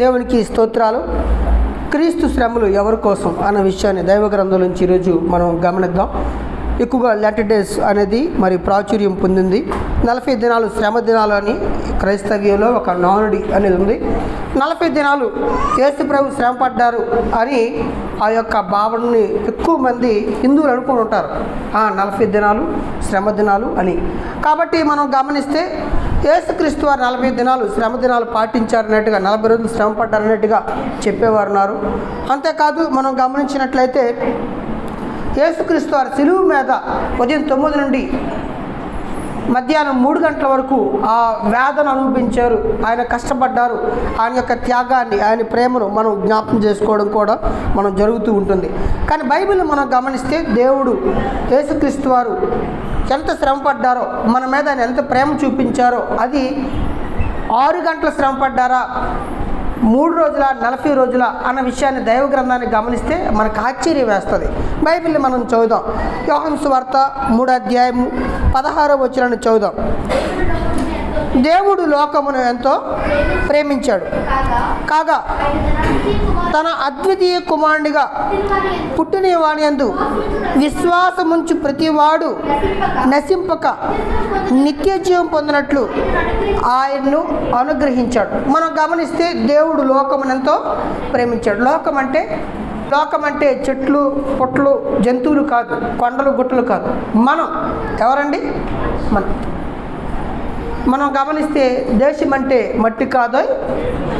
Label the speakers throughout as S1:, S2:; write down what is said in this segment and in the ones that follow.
S1: దేవునికి స్తోత్రాలు. క్రీస్తు శ్రమలు ఎవరి కోసం అన్న విషయాన్ని దైవ గ్రంథం నుంచి ఈరోజు మనం గమనిద్దాం. ఎక్కువగా లెటర్ డేస్ అనేది మరి ప్రాచుర్యం పొందింది. 40 దినాలు శ్రమ దినాలు అని క్రైస్తవ్యంలో ఒక నానుడి అనేది ఉంది. 40 దినాలు యేసు ప్రభు శ్రమ పడ్డారు అని ఆ యొక్క భావనని ఎక్కువ మంది హిందువులు అనుకుని ఉంటారు. 40 దినాలు శ్రమ దినాలు అని. కాబట్టి మనం గమనిస్తే యేసుక్రీస్తు వారు 40 దినాలు శ్రమ దినాలు పాటించారన్నట్టుగా, 40 రోజులు శ్రమ పడ్డారన్నట్టుగా చెప్పేవారు ఉన్నారు. అంతేకాదు మనం గమనించినట్లయితే యేసుక్రీస్తు వారు సిలువ మీద ఉదయం 9 నుండి మధ్యాహ్నం 3 గంటల వరకు ఆ వేదన అనుభవించారు. ఆయన కష్టపడ్డారు. ఆయన యొక్క త్యాగాన్ని, ఆయన ప్రేమను మనం జ్ఞాపకం చేసుకోవడం కూడా మనం జరుగుతూ ఉంటుంది. కానీ బైబిల్ మనం గమనిస్తే దేవుడు యేసుక్రీస్తు వారు ఎంత శ్రమ పడ్డారో, మన మీద ఆయన ఎంత ప్రేమ చూపించారో, అది 6 గంటల శ్రమ పడ్డారా, 3 రోజుల 40 రోజుల అన్న విషయాన్ని దైవ గ్రంథాన్ని గమనిస్తే మనకు ఆశ్చర్యం వేస్తుంది. బైబిల్ని మనం చదువుదాం. యోహాను సువార్త 3వ అధ్యాయము 16వ వచనాన్ని చదువుదాం. దేవుడు లోకమును ఎంతో ప్రేమించాడు కాగా తన అద్వితీయ కుమారునిగా పుట్టిన వాని యందు విశ్వాసముంచు ప్రతివాడు నశింపక నిత్య జీవం పొందినట్లు ఆయన్ను అనుగ్రహించాడు. మనం గమనిస్తే దేవుడు లోకమును ఎంతో ప్రేమించాడు. లోకం అంటే చెట్లు పుట్టలు జంతువులు కాదు, కొండలు గుట్టలు కాదు. మనం ఎవరండి? మనం గమనిస్తే దేశం అంటే మట్టి కాదు,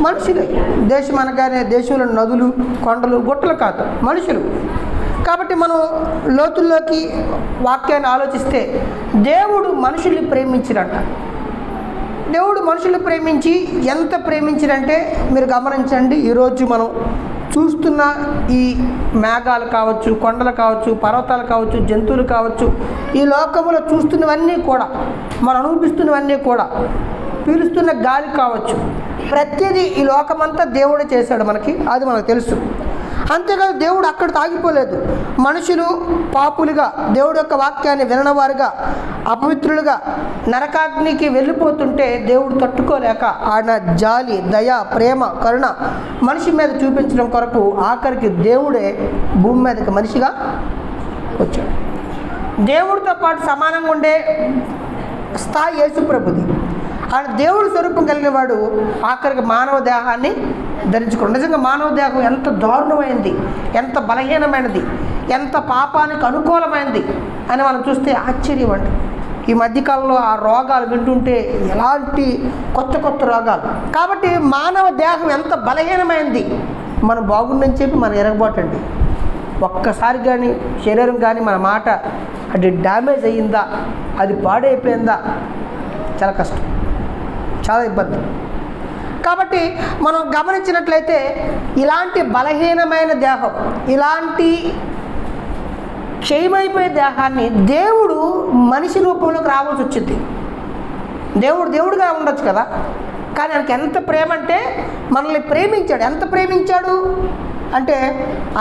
S1: మనుషులు. దేశం అనగానే దేశంలో నదులు కొండలు గుట్టలు కాదు, మనుషులు. కాబట్టి మనం లోతుల్లోకి వాక్యాన్ని ఆలోచిస్తే దేవుడు మనుషుల్ని ప్రేమించిరంట. దేవుడు మనుషుల్ని ప్రేమించి ఎంత ప్రేమించిరంటే మీరు గమనించండి. ఈరోజు మనం చూస్తున్న ఈ మేఘాలు కావచ్చు, కొండలు కావచ్చు, పర్వతాలు కావచ్చు, జంతువులు కావచ్చు, ఈ లోకంలో చూస్తున్నవన్నీ కూడా, మనం అనుభవిస్తున్నవన్నీ కూడా, పీలుస్తున్న గాలి కావచ్చు, ప్రతిదీ ఈ లోకమంతా దేవుడే చేశాడు మనకి. అది మనకు తెలుసు. అంతేకాదు దేవుడు అక్కడ తాగిపోలేదు. మనుషులు పాపులుగా, దేవుడి యొక్క వాక్యాన్ని వినవారుగా, అపవిత్రులుగా నరకాగ్నికి వెళ్ళిపోతుంటే దేవుడు తట్టుకోలేక ఆయన జాలి, దయ, ప్రేమ, కరుణ మనిషి మీద చూపించడం కొరకు ఆఖరికి దేవుడే భూమి మీదకి మనిషిగా వచ్చాడు. దేవుడితో పాటు సమానంగా ఉండే స్థాయి యేసు ప్రభుది. ఆయన దేవుడి స్వరూపం కలిగిన వాడు ఆఖరికి మానవ దేహాన్ని ధరించుకోండి. నిజంగా మానవ దేహం ఎంత దారుణమైనది, ఎంత బలహీనమైనది, ఎంత పాపానికి అనుకూలమైనది అని మనం చూస్తే ఆశ్చర్యం అండి. ఈ మధ్యకాలంలో ఆ రోగాలు వింటుంటే ఎలాంటి కొత్త రోగాలు. కాబట్టి మానవ దేహం ఎంత బలహీనమైనది, మనం బాగుందని చెప్పి మనం ఎరగబోటండి. ఒక్కసారి కానీ శరీరం కానీ మన మాట అది డ్యామేజ్ అయ్యిందా, అది పాడైపోయిందా, చాలా కష్టం, చాలా ఇబ్బంది. కాబట్టి మనం గమనించినట్లయితే ఇలాంటి బలహీనమైన దేహం, ఇలాంటి క్షయమైపోయే దేహాన్ని దేవుడు మనిషి రూపంలోకి రావాల్సి వచ్చింది. దేవుడుగా ఉండొచ్చు కదా, కానీ ఆయనకి ఎంత ప్రేమ అంటే మనల్ని ప్రేమించాడు. ఎంత ప్రేమించాడు అంటే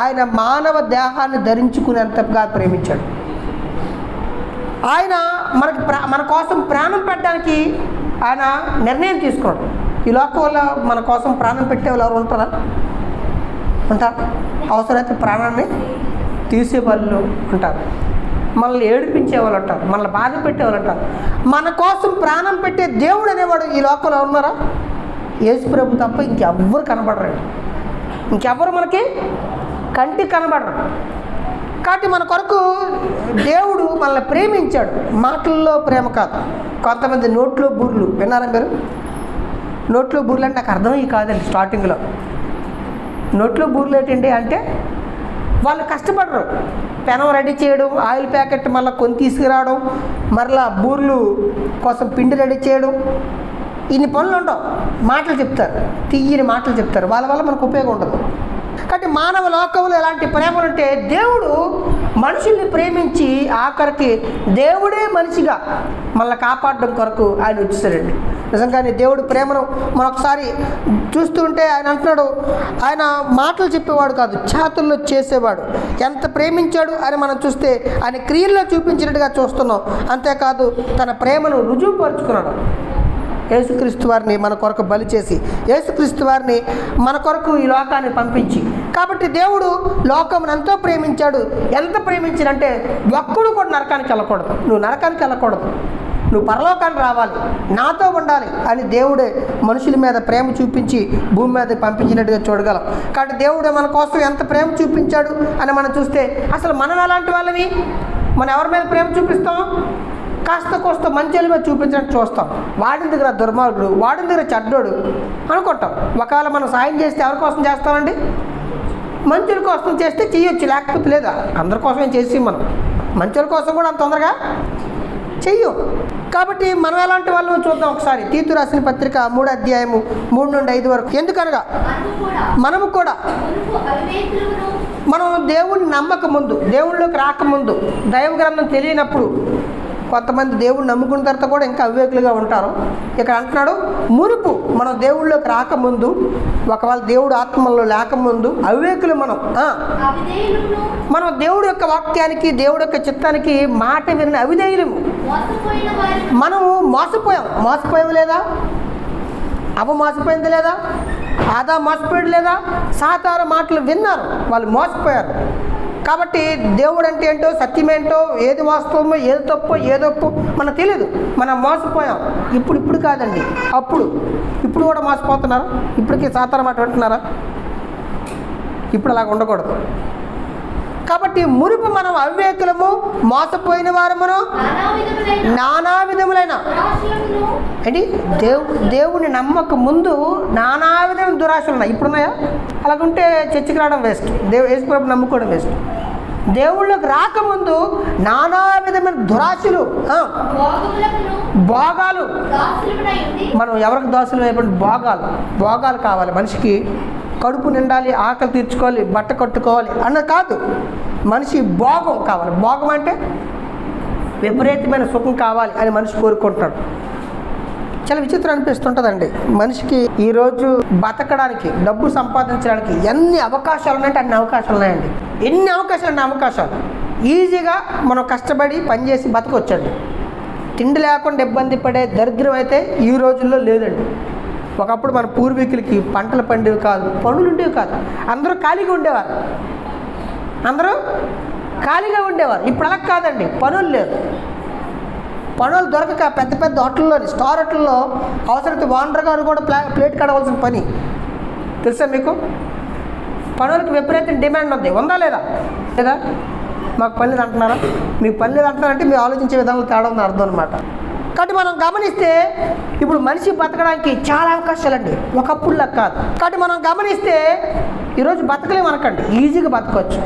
S1: ఆయన మానవ దేహాన్ని ధరించుకునేంతగా ప్రేమించాడు. ఆయన మన కోసం ప్రాణం పెట్టడానికి ఆయన నిర్ణయం తీసుకోడు. ఈ లోకంలో మన కోసం ప్రాణం పెట్టే వాళ్ళు ఎవరు ఉంటారా? అవసరమైతే ప్రాణాన్ని తీసేవాళ్ళు ఉంటారు, మనల్ని ఏడిపించే వాళ్ళు ఉంటారు, మనల్ని బాధ పెట్టేవాళ్ళు ఉంటారు. మన కోసం ప్రాణం పెట్టే దేవుడు అనేవాడు ఈ లోకంలో ఉన్నారా? యేసు ప్రభు తప్ప ఇంకెవ్వరు కనబడరండి. ఇంకెవ్వరు మనకి కంటికి కనబడరు. కాబట్టి మన కొరకు దేవుడు మనల్ని ప్రేమించాడు. మాటల్లో ప్రేమ కాదు. కొంతమంది నోట్లో బూర్లు విన్నారా మీరు? నోట్లో బూర్లు అంటే నాకు అర్థమయ్యి కాదండి. స్టార్టింగ్లో నోట్లో బూర్లు ఏంటండి అంటే వాళ్ళు కష్టపడరు. పెనం రెడీ చేయడం, ఆయిల్ ప్యాకెట్ మళ్ళీ కొని తీసుకురావడం, మరలా బూర్లు కోసం పిండి రెడీ చేయడం, ఇన్ని పనులు ఉండవు. మాటలు చెప్తారు, తీయని మాటలు చెప్తారు. వాళ్ళ వల్ల మనకు ఉపయోగం ఉండదు. కాబట్టి మానవ లోకంలో ఎలాంటి ప్రేమలుంటే దేవుడు మనుషుల్ని ప్రేమించి ఆఖరికి దేవుడే మనిషిగా మళ్ళీ కాపాడడం కొరకు ఆయన వచ్చేసాడండి. నిజంగానే దేవుడు ప్రేమను మనొకసారి చూస్తుంటే ఆయన అంటున్నాడు, ఆయన మాటలు చెప్పేవాడు కాదు, చేతుల్లో చేసేవాడు. ఎంత ప్రేమించాడు అని మనం చూస్తే ఆయన క్రియల్లో చూపించినట్టుగా చూస్తున్నాం. అంతేకాదు తన ప్రేమను రుజువుపరుచుకున్నాడు. యేసుక్రీస్తు వారిని మన కొరకు బలి చేసి, యేసుక్రీస్తు వారిని మన కొరకు ఈ లోకాన్ని పంపించి. కాబట్టి దేవుడు లోకమును ఎంతో ప్రేమించాడు. ఎంత ప్రేమించాడంటే ఒక్కడు కూడా నరకానికి వెళ్ళకూడదు, నువ్వు నరకానికి వెళ్ళకూడదు, నువ్వు పరలోకానికి రావాలి, నాతో ఉండాలి అని దేవుడే మనుషుల మీద ప్రేమ చూపించి భూమి మీద పంపించినట్టుగా చూడగలం. కాబట్టి దేవుడు మన కోసం ఎంత ప్రేమ చూపించాడు అని మనం చూస్తే, అసలు మనం అలాంటి వాళ్ళని మనం ఎవరి మీద ప్రేమ చూపిస్తాం? కాస్త కోస్త మంచి మీద చూపించడానికి చూస్తాం. వాడిన దగ్గర దుర్మార్గుడు, వాడిన దగ్గర చెడ్డోడు అనుకుంటాం. ఒకవేళ మనం సాయం చేస్తే ఎవరి కోసం చేస్తామండి? మంచుల కోసం చేస్తే చెయ్యొచ్చు, లేకపోతే లేదా. అందరి కోసమే చేసి మనం మంచుల కోసం కూడా అంత తొందరగా చెయ్యం. కాబట్టి మనం ఎలాంటి వాళ్ళని చూద్దాం ఒకసారి. తీతు రాసిన పత్రిక 3వ అధ్యాయము 3 నుండి 5 వరకు. ఎందుకనగా మనము కూడా మనం దేవుడిని నమ్మక ముందు, దేవుళ్ళలోకి రాకముందు, దైవ గ్రంథం తెలియనప్పుడు, కొంతమంది దేవుడిని నమ్ముకున్న తర్వాత కూడా ఇంకా అవివేకులుగా ఉంటారు. ఇక్కడ అంటున్నాడు, మునుపు మనం దేవుళ్ళలోకి రాకముందు, ఒకవేళ దేవుడు ఆత్మల్లో లేకముందు అవివేకులు మనం దేవుడి యొక్క వాక్యానికి, దేవుడి యొక్క చిత్తానికి మాట విన్న అవిధేయులము. మనము మోసపోయాం లేదా? అవ మోసపోయింది లేదా? ఆదా మోసపోయాడు లేదా? సాతాను మాటలు విన్నారు, వాళ్ళు మోసపోయారు. కాబట్టి దేవుడు అంటే ఏంటో, సత్యమేంటో, ఏది వాస్తవమో, ఏది తప్పో, ఏదొప్పో మనకు తెలియదు. మనం మోసపోయాం. ఇప్పుడు కాదండి, ఇప్పుడు కూడా మోసపోతున్నారు. ఇప్పటికీ సాతాను మాట వింటున్నారా? ఇప్పుడు అలాగ ఉండకూడదు. కాబట్టి మునుపు మనం అవివేకులము, మోసపోయిన వారమును, నానా విధములైన ఏంటి దేవుని నమ్మక ముందు నానా విధమైన దురాశలు ఉన్నాయి. ఇప్పుడున్నాయా? అలాగుంటే చర్చికి రావడం వేస్ట్, యేసుప్రభుని నమ్ముకోవడం వేస్ట్. దేవుళ్ళకి రాకముందు నానా విధమైన దురాశలు, భోగాలు. మనం ఎవరికి దాసులు అయిపోయింది? భోగాలు కావాలి మనిషికి. కడుపు నిండాలి, ఆకలి తీర్చుకోవాలి, బట్ట కట్టుకోవాలి అన్నది కాదు. మనిషి భోగం కావాలి. భోగం అంటే విపరీతమైన సుఖం కావాలి అని మనిషి కోరుకుంటాడు. చాలా విచిత్రం అనిపిస్తుంటుందండి మనిషికి. ఈరోజు బతకడానికి, డబ్బు సంపాదించడానికి ఎన్ని అవకాశాలు ఉన్నాయంటే అన్ని అవకాశాలు ఉన్నాయండి. ఎన్ని అవకాశాలు ఈజీగా మనం కష్టపడి పనిచేసి బతకొచ్చండి. తిండి లేకుండా ఇబ్బంది పడే దరిద్రం అయితే ఈ రోజుల్లో లేదండి. ఒకప్పుడు మన పూర్వీకులకి పంటలు పండేవి కాదు, పనులు ఉండేవి కాదు, అందరూ ఖాళీగా ఉండేవారు. ఇప్పుడు అలా కాదండి, పనులు లేదు. పనులు దొరకక పెద్ద పెద్ద హోటల్లో, స్టార్ హోటల్లో అవసరమైతే ఓనర్ గారు కూడా ప్లేట్ కడవలసిన పని తెలుసా మీకు? పనులకి విపరీతం డిమాండ్ ఉంది. ఉందా లేదా? మాకు పని లేదు అంటున్నారా? మీకు పని లేదు అంటున్నారంటే మీరు ఆలోచించే విధానంలో తేడా ఉంది అర్థం అనమాట. కాబట్టి మనం గమనిస్తే ఇప్పుడు మనిషి బతకడానికి చాలా అవకాశాలండి, ఒకప్పుడులా కాదు. కాబట్టి మనం గమనిస్తే ఈరోజు బతకలేము అనకండి, ఈజీగా బతకవచ్చు.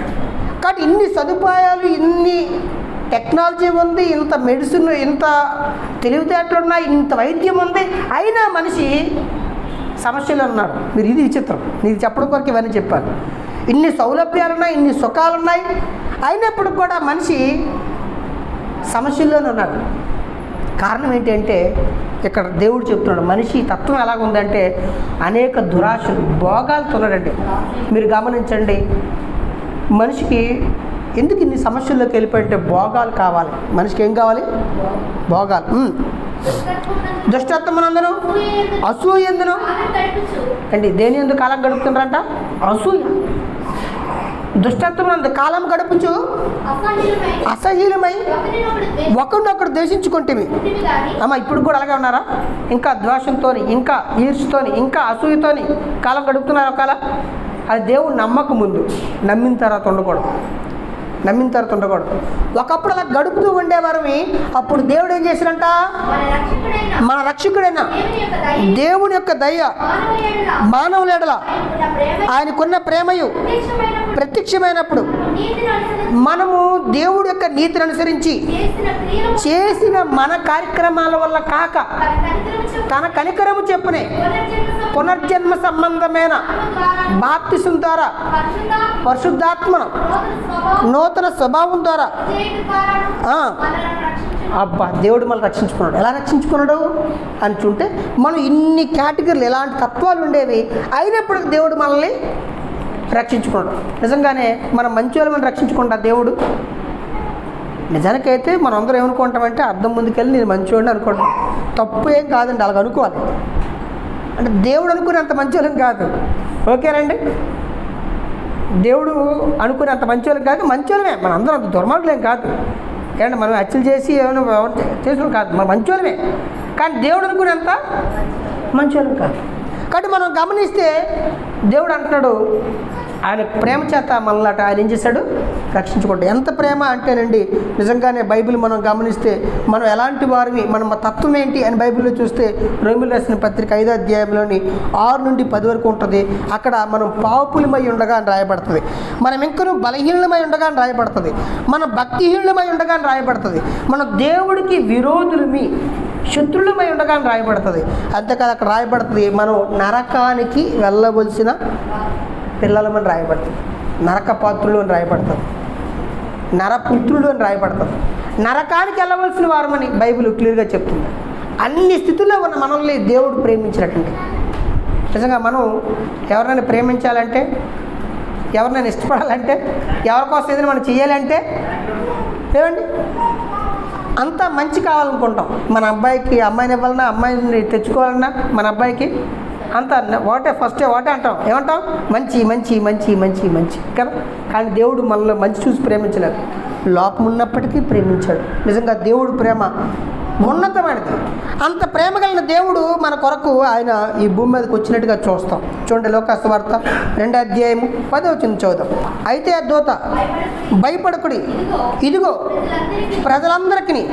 S1: కాబట్టి ఇన్ని సదుపాయాలు, ఇన్ని టెక్నాలజీ ఉంది, ఇంత మెడిసిన్, ఇంత తెలివితేటలు ఉన్నాయి, ఇంత వైద్యం ఉంది, అయినా మనిషి సమస్యలు ఉన్నాడు. మీరు ఇది విచిత్రం, నీకు చెప్పడం కొరకు ఇవన్నీ చెప్పాను. ఇన్ని సౌలభ్యాలు ఉన్నాయి, ఇన్ని సుఖాలు ఉన్నాయి, అయినప్పుడు కూడా మనిషి సమస్యల్లోనే ఉన్నాడు. కారణం ఏంటంటే ఇక్కడ దేవుడు చెప్తున్నాడు, మనిషి తత్వం ఎలాగుందంటే అనేక దురాశలు, భోగాలతో ఉన్నాడండి. మీరు గమనించండి, మనిషికి ఎందుకు ఇన్ని సమస్యల్లోకి వెళ్ళిపోయింటే భోగాలు కావాలి. మనిషికి ఏం కావాలి? భోగాలు. దుష్టత్వమునందును, అసూయ ఎందును అండి. దేని ఎందుకు కాలం గడుపుతున్నారంట? అసూయ. దుష్టత్వమునందు కాలం గడుపుచు అసహ్యులమై ఒకరినొకరు ద్వేషించుకుంటేమి. అమ్మ ఇప్పుడు కూడా అలాగే ఉన్నారా? ఇంకా ద్వేషంతో, ఇంకా ఈర్ష్యతోని, ఇంకా అసూయతోని కాలం గడుపుతున్నారు. ఒకవేళ అది దేవుడు నమ్మక ముందు, నమ్మిన తర్వాత ఉండకూడదు. ఒకప్పుడు అలా గడుపుతూ ఉండేవారని అప్పుడు దేవుడు ఏం చేశారంట? మన రక్షకుడైన దేవుని యొక్క దయ మానవుల ఎడల ఆయనకున్న ప్రేమయు ప్రత్యక్షమైనప్పుడు మనము దేవుడి యొక్క నీతిని అనుసరించి చేసిన మన కార్యక్రమాల వల్ల కాక తన కనికరము చెప్పునే పునర్జన్మ సంబంధమైన బాప్తిసం ద్వారా, పరిశుద్ధాత్మ నూతన స్వభావం ద్వారా అబ్బా దేవుడు మనల్ని రక్షించుకున్నాడు. ఎలా రక్షించుకున్నాడు అని చూంటే మనం ఇన్ని కేటగిరీలు, ఎలాంటి తత్వాలు ఉండేవి, అయినప్పటికీ దేవుడు మనల్ని రక్షించుకున్నాడు. నిజంగానే మనం మంచి వాళ్ళని రక్షించుకుంటా దేవుడు? నిజానికైతే మనం అందరూ ఏమనుకుంటామంటే అర్థం ముందుకెళ్ళి నేను మంచివాడిని అనుకుంటాం. తప్పు ఏం కాదండి, అలాగ అనుకోవాలి. అంటే దేవుడు అనుకునేంత మంచోళ్ళం కాదు, ఓకేనండి. దేవుడు అనుకునేంత మంచోళ్ళం కాదు, మంచోళ్ళమే. మన అందరం అంత దుర్మార్గులేం కాదు, కానీ మనం హత్యలు చేసి ఏమైనా చేసిన కాదు, మన మంచోళ్ళమే. కానీ దేవుడు అనుకునేంత మంచోళ్ళం కాదు. కాబట్టి మనం గమనిస్తే దేవుడు అంటున్నాడు, ఆయన ప్రేమ చేత మనల్ని ఆయన ఏం చేశాడు, రక్షించుకుంటాడు. ఎంత ప్రేమ అంటేనండి, నిజంగానే బైబిల్ మనం గమనిస్తే మనం ఎలాంటి వారిని, మన తత్వం ఏంటి అని బైబిల్లో చూస్తే రోమీయులకు రాసిన పత్రిక 5వ అధ్యాయంలోని 6 నుండి 10 వరకు ఉంటుంది. అక్కడ మనం పాపులమై ఉండగా అని రాయబడుతుంది, మనం ఇంకనూ బలహీనమై ఉండగా అని రాయబడుతుంది, మనం భక్తిహీనమై ఉండగా అని రాయబడుతుంది, మనం దేవుడికి విరోధులమి శత్రులమై ఉండగా అని రాయబడుతుంది. అంతేకాదు అక్కడ రాయబడుతుంది మనం నరకానికి వెళ్ళవలసిన పిల్లలమని రాయబడుతుంది, నరక పాత్రులు అని రాయబడుతుంది, నరపుత్రులు అని రాయబడుతుంది. నరకానికి వెళ్ళవలసిన వారమని బైబిల్ క్లియర్గా చెప్తుంది. అన్ని స్థితుల్లో ఉన్న మనల్ని దేవుడు ప్రేమించినట్టుంది. నిజంగా మనం ఎవరినైనా ప్రేమించాలంటే, ఎవరినైనా ఇష్టపడాలంటే, ఎవరికోసం ఏదైనా మనం చేయాలంటే ఏమండి అంత మంచి కావాలనుకుంటాం. మన అబ్బాయికి అమ్మాయిని ఇవ్వాలన్నా, అమ్మాయిని తెచ్చుకోవాలన్నా మన అబ్బాయికి అంత ఒకటే, ఫస్ట్ ఒకటే అంటాం, ఏమంటాం, మంచి మంచి మంచి మంచి మంచి కదా. కానీ దేవుడు మనలో మంచి చూసి ప్రేమించలేదు, లోపం ఉన్నప్పటికీ ప్రేమించాడు. నిజంగా దేవుడు ప్రేమ ఉన్నతమైనది. అంత ప్రేమ కలిగిన దేవుడు మన కొరకు ఆయన ఈ భూమి మీదకి వచ్చినట్టుగా చూస్తాం. చూడండి, లోకాసు వార్త 2వ అధ్యాయము 10వ వచనం చదువుదాం. అయితే ఆ దూత, భయపడకుడి, ఇదిగో ప్రజలందరికీ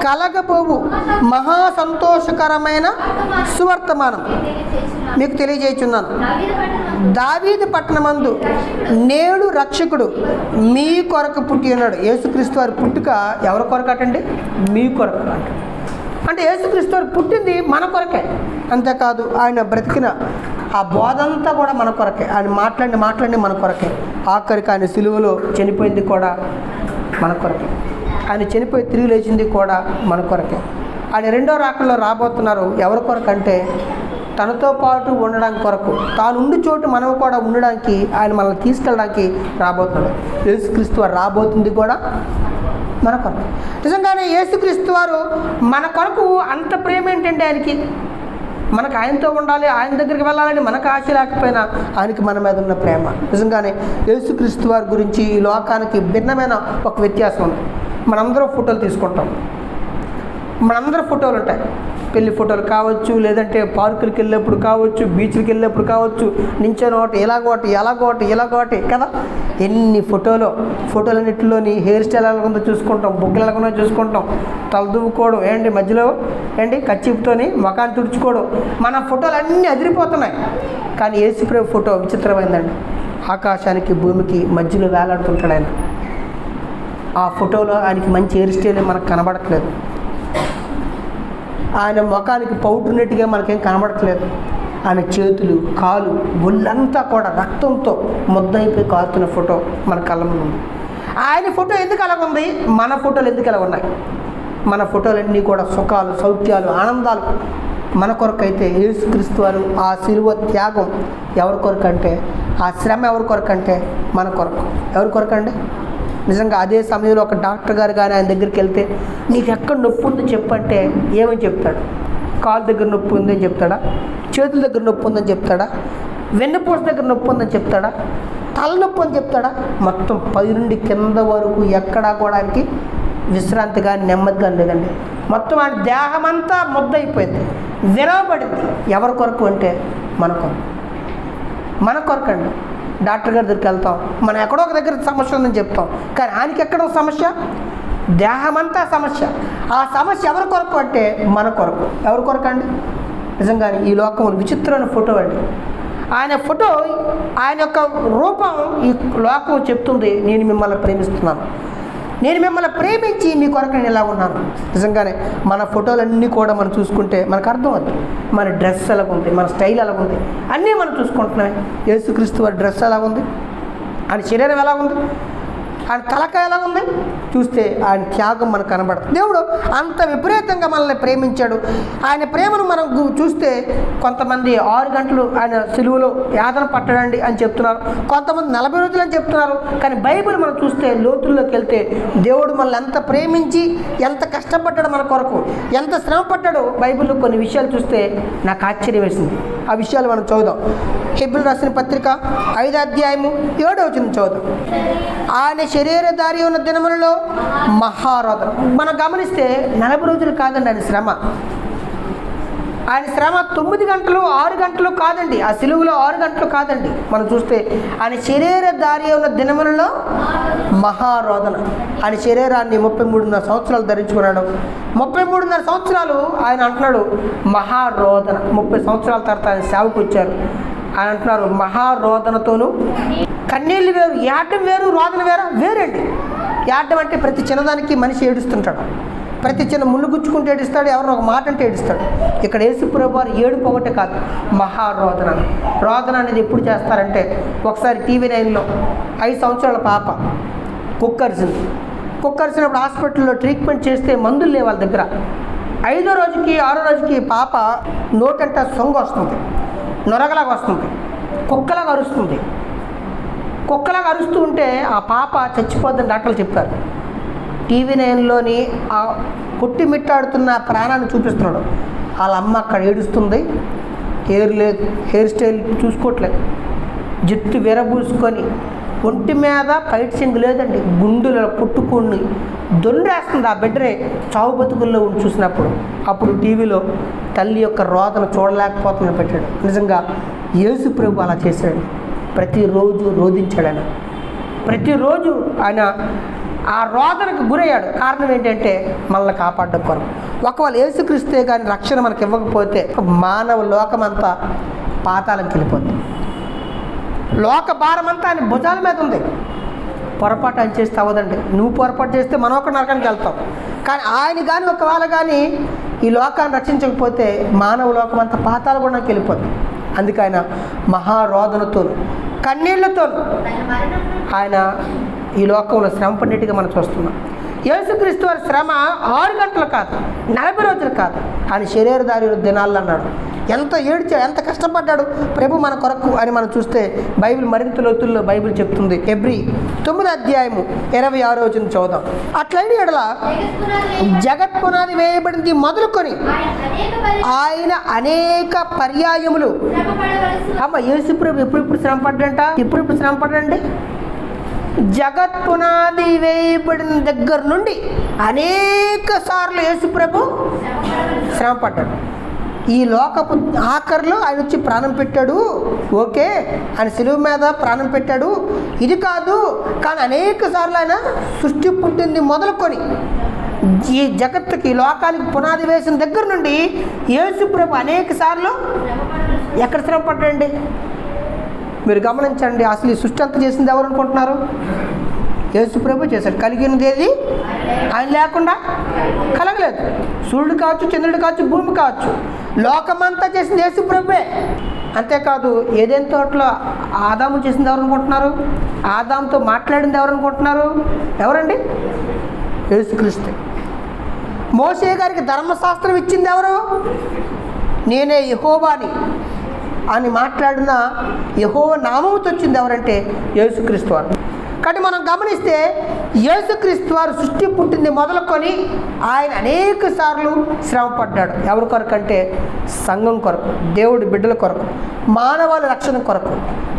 S1: కలగబోవు మహా సంతోషకరమైన సువర్తమానం మీకు తెలియజేయుచున్నాను. దావీదు పట్టణమందు నేడు రక్షకుడు మీ కొరకు పుట్టి ఉన్నాడు. యేసుక్రీస్తు వారి పుట్టుక ఎవరి కొరకు అటండి, మీ కొరకు అంటే యేసుక్రీస్తు వారు పుట్టింది మన కొరకే. అంతేకాదు ఆయన బ్రతికిన ఆ బోధంతా కూడా మన కొరకే, ఆయన మాట్లాడి మన కొరకే. ఆఖరికి ఆయన సిలువలో చనిపోయింది కూడా మన కొరకే, ఆయన చనిపోయి తిరిగి లేచింది కూడా మన కొరకే. ఆయన రెండో రాకల్లో రాబోతున్నారు ఎవరి కొరకు అంటే తనతో పాటు ఉండడానికి కొరకు, తాను ఉండి చోటు మనం కూడా ఉండడానికి, ఆయన మనల్ని తీసుకెళ్ళడానికి రాబోతున్నాడు. యేసుక్రీస్తు వారు రాబోతుంది కూడా మన కొరకు. నిజంగానే యేసుక్రీస్తు వారు మన కొరకు అంత ప్రేమ ఏంటంటే ఆయనకి, మనకు ఆయనతో ఉండాలి, ఆయన దగ్గరికి వెళ్ళాలని మనకు ఆశ లేకపోయినా ఆయనకి మన మీద ఉన్న ప్రేమ. నిజంగానే యేసుక్రీస్తు వారి గురించి ఈ లోకానికి భిన్నమైన ఒక వ్యత్యాసం ఉంది. మనందరం ఫోటోలు తీసుకుంటాం, మనందరం ఫోటోలు ఉంటాయి, పెళ్లి ఫోటోలు కావచ్చు, లేదంటే పార్కులకు వెళ్ళినప్పుడు కావచ్చు, బీచ్లకు వెళ్ళినప్పుడు కావచ్చు, నించోనోటి ఎలాగోటి కదా. ఎన్ని ఫోటోలన్నింటిలోని హెయిర్ స్టైల్ ఎలాగుందో చూసుకుంటాం, బుగ్గలు ఎలాగుందో చూసుకుంటాం, తలదువ్వుకోవడం ఏంటి, మధ్యలో ఏంటి కచ్చిపుతోని ముఖాన్ని తుడుచుకోవడం, మన ఫోటోలు అన్నీ అదిరిపోతున్నాయి. కానీ యేసుప్రభు ఫోటో విచిత్రమైందండి, ఆకాశానికి భూమికి మధ్యలో వేలాడుతుంటాడు ఆయన. ఆ ఫోటోలో ఆయనకి మంచి హెయిర్ స్టైల్ మనకు కనబడట్లేదు, ఆయన ముఖానికి పౌటున్నట్టుగా మనకేం కనబడట్లేదు. ఆయన చేతులు, కాలు, ఒళ్ళంతా కూడా రక్తంతో ముద్దయిపోయి కారుతున్న ఫోటో మన కళ్ళ ముందు ఉంది. ఆయన ఫోటో ఎందుకు అలా ఉంది, మన ఫోటోలు ఎందుకు ఎలా ఉన్నాయి? మన ఫోటోలన్నీ కూడా సుఖాలు, సౌఖ్యాలు, ఆనందాలు. మన కొరకు అయితే యేసుక్రీస్తు వారు ఆ శిలువ త్యాగం ఎవరి కొరకు అంటే, ఆ శ్రమ ఎవరి కొరకు అంటే మన కొరకు. ఎవరి కొరకు అండి? నిజంగా అదే సమయంలో ఒక డాక్టర్ గారు కానీ ఆయన దగ్గరికి వెళ్తే నీకు ఎక్కడ నొప్పి ఉందో చెప్పంటే ఏమని చెప్తాడు? కాలు దగ్గర నొప్పి ఉందని చెప్తాడా? చేతుల దగ్గర నొప్పి ఉందని చెప్తాడా? వెన్నుపూస దగ్గర నొప్పి ఉందని చెప్తాడా? తలనొప్పి అని చెప్తాడా? మొత్తం పై నుండి కింద వరకు ఎక్కడా కూడా ఆయనకి విశ్రాంతి కానీ నెమ్మది కానీ లేదండి. మొత్తం ఆయన దేహం అంతా ముద్ద అయిపోయింది, విరవబడింది. ఎవరి కొరకు అంటే మన కొరకు అండి. డాక్టర్ గారి దగ్గరికి వెళ్తాం, మనం ఎక్కడో ఒక దగ్గర సమస్య ఉందని చెప్తాం, కానీ ఆయనకి ఎక్కడో సమస్య, దేహమంతా సమస్య. ఆ సమస్య ఎవరి కొరకు అంటే మన కొరకు. ఎవరి కొరకు అండి? నిజంగానే ఈ లోకం విచిత్రమైన ఫోటో అండి. ఆయన ఫోటో, ఆయన యొక్క రూపం ఈ లోకం చెప్తుంది, నేను మిమ్మల్ని ప్రేమిస్తున్నాను, నేను మిమ్మల్ని ప్రేమించి మీ కొరకు నేను ఎలా ఉన్నాను. నిజంగానే మన ఫోటోలన్నీ కూడా మనం చూసుకుంటే మనకు అర్థం అవుతుంది, మన డ్రెస్ ఎలాగుంది, మన స్టైల్ ఎలాగుంది, అన్నీ మనం చూసుకుంటున్నాం. యేసుక్రీస్తు వారి డ్రెస్ ఎలాగుంది, ఆయన శరీరం ఎలాగుంది, ఆయన తలకాయ ఎలా ఉంది చూస్తే ఆయన త్యాగం మనకు కనబడుతుంది. దేవుడు అంత విపరీతంగా మనల్ని ప్రేమించాడు. ఆయన ప్రేమను మనం చూస్తే కొంతమంది 6 గంటలు ఆయన సిలువలో యాతన పట్టడండి అని చెప్తున్నారు, కొంతమంది 40 రోజులు అని చెప్తున్నారు. కానీ బైబిల్ మనం చూస్తే లోతుల్లోకి వెళ్తే దేవుడు మనల్ని ఎంత ప్రేమించి ఎంత కష్టపడ్డాడు మన కొరకు, ఎంత శ్రమ పడ్డాడో బైబిల్లో కొన్ని విషయాలు చూస్తే నాకు ఆశ్చర్యం వేసింది. ఆ విషయాలు మనం చదువుదాం. హెబ్రీయులకు రాసిన పత్రిక 5వ అధ్యాయము 7వ వచనం చదువుదాం. ఆయన శరీరధారి ఉన్న దినములలో మహారోదన. మనం గమనిస్తే 40 రోజులు కాదండి ఆయన శ్రమ. ఆయన శ్రమ 9 గంటలు 6 గంటలు కాదండి, ఆ సిలువలో 6 గంటలు కాదండి. మనం చూస్తే ఆయన శరీరధారి ఉన్న దినములలో మహారోదన. ఆయన శరీరాన్ని 33.5 సంవత్సరాలు ధరించుకున్నాడు. 33.5 సంవత్సరాలు ఆయన అంటున్నాడు మహారోదన. 30 సంవత్సరాల తర్వాత ఆయన సేవకు వచ్చారు. ఆయన అంటున్నారు మహారోదనతోనూ. కన్నీళ్ళు వేరు, ఏడడం వేరు, రోదన వేరండి. ఏడడం అంటే ప్రతి చిన్నదానికి మనిషి ఏడుస్తుంటాడు, ప్రతి చిన్న ముళ్ళు గుచ్చుకుంటే ఏడుస్తాడు, ఎవరిని ఒక మాట అంటే ఏడుస్తాడు. ఇక్కడ యేసుప్రభు వారు ఏడుపు ఒకటే కాదు, మహారోదన. రోదన అనేది ఎప్పుడు చేస్తారంటే, ఒకసారి టీవీ 9లో 5 సంవత్సరాల పాప కుక్కర్సినప్పుడు హాస్పిటల్లో ట్రీట్మెంట్ చేస్తే మందులు లేవు వాళ్ళ దగ్గర. 5వ రోజుకి 6వ రోజుకి పాప నోటంట సొంగ వస్తుంది, నొరగలాగా వస్తుంది, కుక్కలాగా అరుస్తుంది. కుక్కలాగా అరుస్తూ ఉంటే ఆ పాప చచ్చిపోద్దని డాక్టర్లు చెప్పారు. టీవీ 9లోని ఆ కొట్టిమిట్టాడుతున్న ప్రాణాన్ని చూపిస్తున్నాడు. వాళ్ళ అమ్మ అక్కడ ఏడుస్తుంది, హెయిర్ స్టైల్ చూసుకోవట్లేదు, జుట్టు విరబూసుకొని, ఒంటి మీద పైట్ సింగు లేదండి, గుండెలో పుట్టుకుని దొండేస్తుంది. ఆ బిడ్డనే చావు బతుకుల్లో చూసినప్పుడు అప్పుడు టీవీలో తల్లి యొక్క రోదన చూడలేకపోతుందని పెట్టాడు. నిజంగా యేసు ప్రభు అలా చేశాడు. ప్రతిరోజు రోధించాడు ఆయన. ప్రతిరోజు ఆయన ఆ రోదనకు గురయ్యాడు. కారణం ఏంటంటే మనల్ని కాపాడడం కొరకు. ఒకవేళ యేసుక్రీస్తే కానీ రక్షణ మనకి ఇవ్వకపోతే మానవ లోకమంతా పాతాళంకి వెళ్ళిపోతుంది. లోక భారం అంతా ఆయన భుజాల మీద ఉంది. పొరపాటు ఆయన చేస్తే అవ్వదండి. నువ్వు పొరపాటు చేస్తే మనం ఒక నరకానికి వెళ్తాం. కానీ ఆయన కానీ ఒకవేళ కానీ ఈ లోకాన్ని రక్షించకపోతే మానవ లోకం అంతా పాతాళ గుండానికి వెళ్ళిపోతుంది. అందుకే ఆయన మహారోదనతో కన్నీళ్లతో ఆయన ఈ లోకంలో శ్రమ పడినట్టుగా మనం చూస్తున్నాం. యేసుక్రీస్తు వారి శ్రమ 6 గంటలు కాదు, 40 రోజులు కాదు, ఆయన శరీరధారి దినాల్లో అన్నాడు. ఎంత ఏడ్చాడు, ఎంత కష్టపడ్డాడు ప్రభు మన కొరకు అని మనం చూస్తే బైబిల్ మరింత లోతుల్లో బైబిల్ చెప్తుంది. హెబ్రీ 9వ అధ్యాయము 26వ వచనం చదువుదాం. అట్లయిన ఎడల జగత్ పునాది వేయబడింది మొదలుకొని ఆయన అనేక పర్యాయములు. అమ్మ యేసు ప్రభు ఎప్పుడు శ్రమ పడ్డంట, ఎప్పుడు శ్రమ పడ్డండి. జగత్ పునాది వేయబడిన దగ్గర నుండి అనేక సార్లు యేసు ప్రభు శ్రమ పడ్డాడు. ఈ లోకపు ఆఖరిలో ఆయన వచ్చి ప్రాణం పెట్టాడు. ఓకే, ఆయన సిలువ మీద ప్రాణం పెట్టాడు, ఇది కాదు. కానీ అనేక సార్లు ఆయన సృష్టి పుట్టింది మొదలుకొని ఈ జగత్తుకి లోకానికి పునాది వేసిన దగ్గర నుండి యేసు ప్రభు అనేక సార్లు ఎక్కడ శ్రమ పడ్డాడండి? మీరు గమనించండి. అసలు ఈ సృష్టి అంతా చేసింది ఎవరు అనుకుంటున్నారు? యేసు ప్రభు చేశాడు. కలిగినది ఏది ఆయన లేకుండా కలగలేదు. సూర్యుడు కావచ్చు, చంద్రుడు కావచ్చు, భూమి కావచ్చు, లోకమంతా చేసింది యేసు ప్రభువే. అంతేకాదు ఏదైనా తోటలో ఆదాము చేసింది ఎవరు అనుకుంటున్నారు? ఆదాముతో మాట్లాడింది ఎవరు అనుకుంటున్నారు? ఎవరండి? యేసుక్రీస్తు. మోషే గారికి ధర్మశాస్త్రం ఇచ్చింది ఎవరు? నేనే యెహోవాని అని మాట్లాడిన యెహోవా నామముతో వచ్చింది ఎవరంటే యేసుక్రీస్తు వారు. కానీ మనం గమనిస్తే యేసుక్రీస్తు వారు సృష్టి పుట్టింది మొదలుకొని ఆయన అనేక సార్లు శ్రమ పడ్డాడు. ఎవరి కొరకు అంటే సంఘం కొరకు, దేవుడి బిడ్డల కొరకు, మానవాళి రక్షణ కొరకు.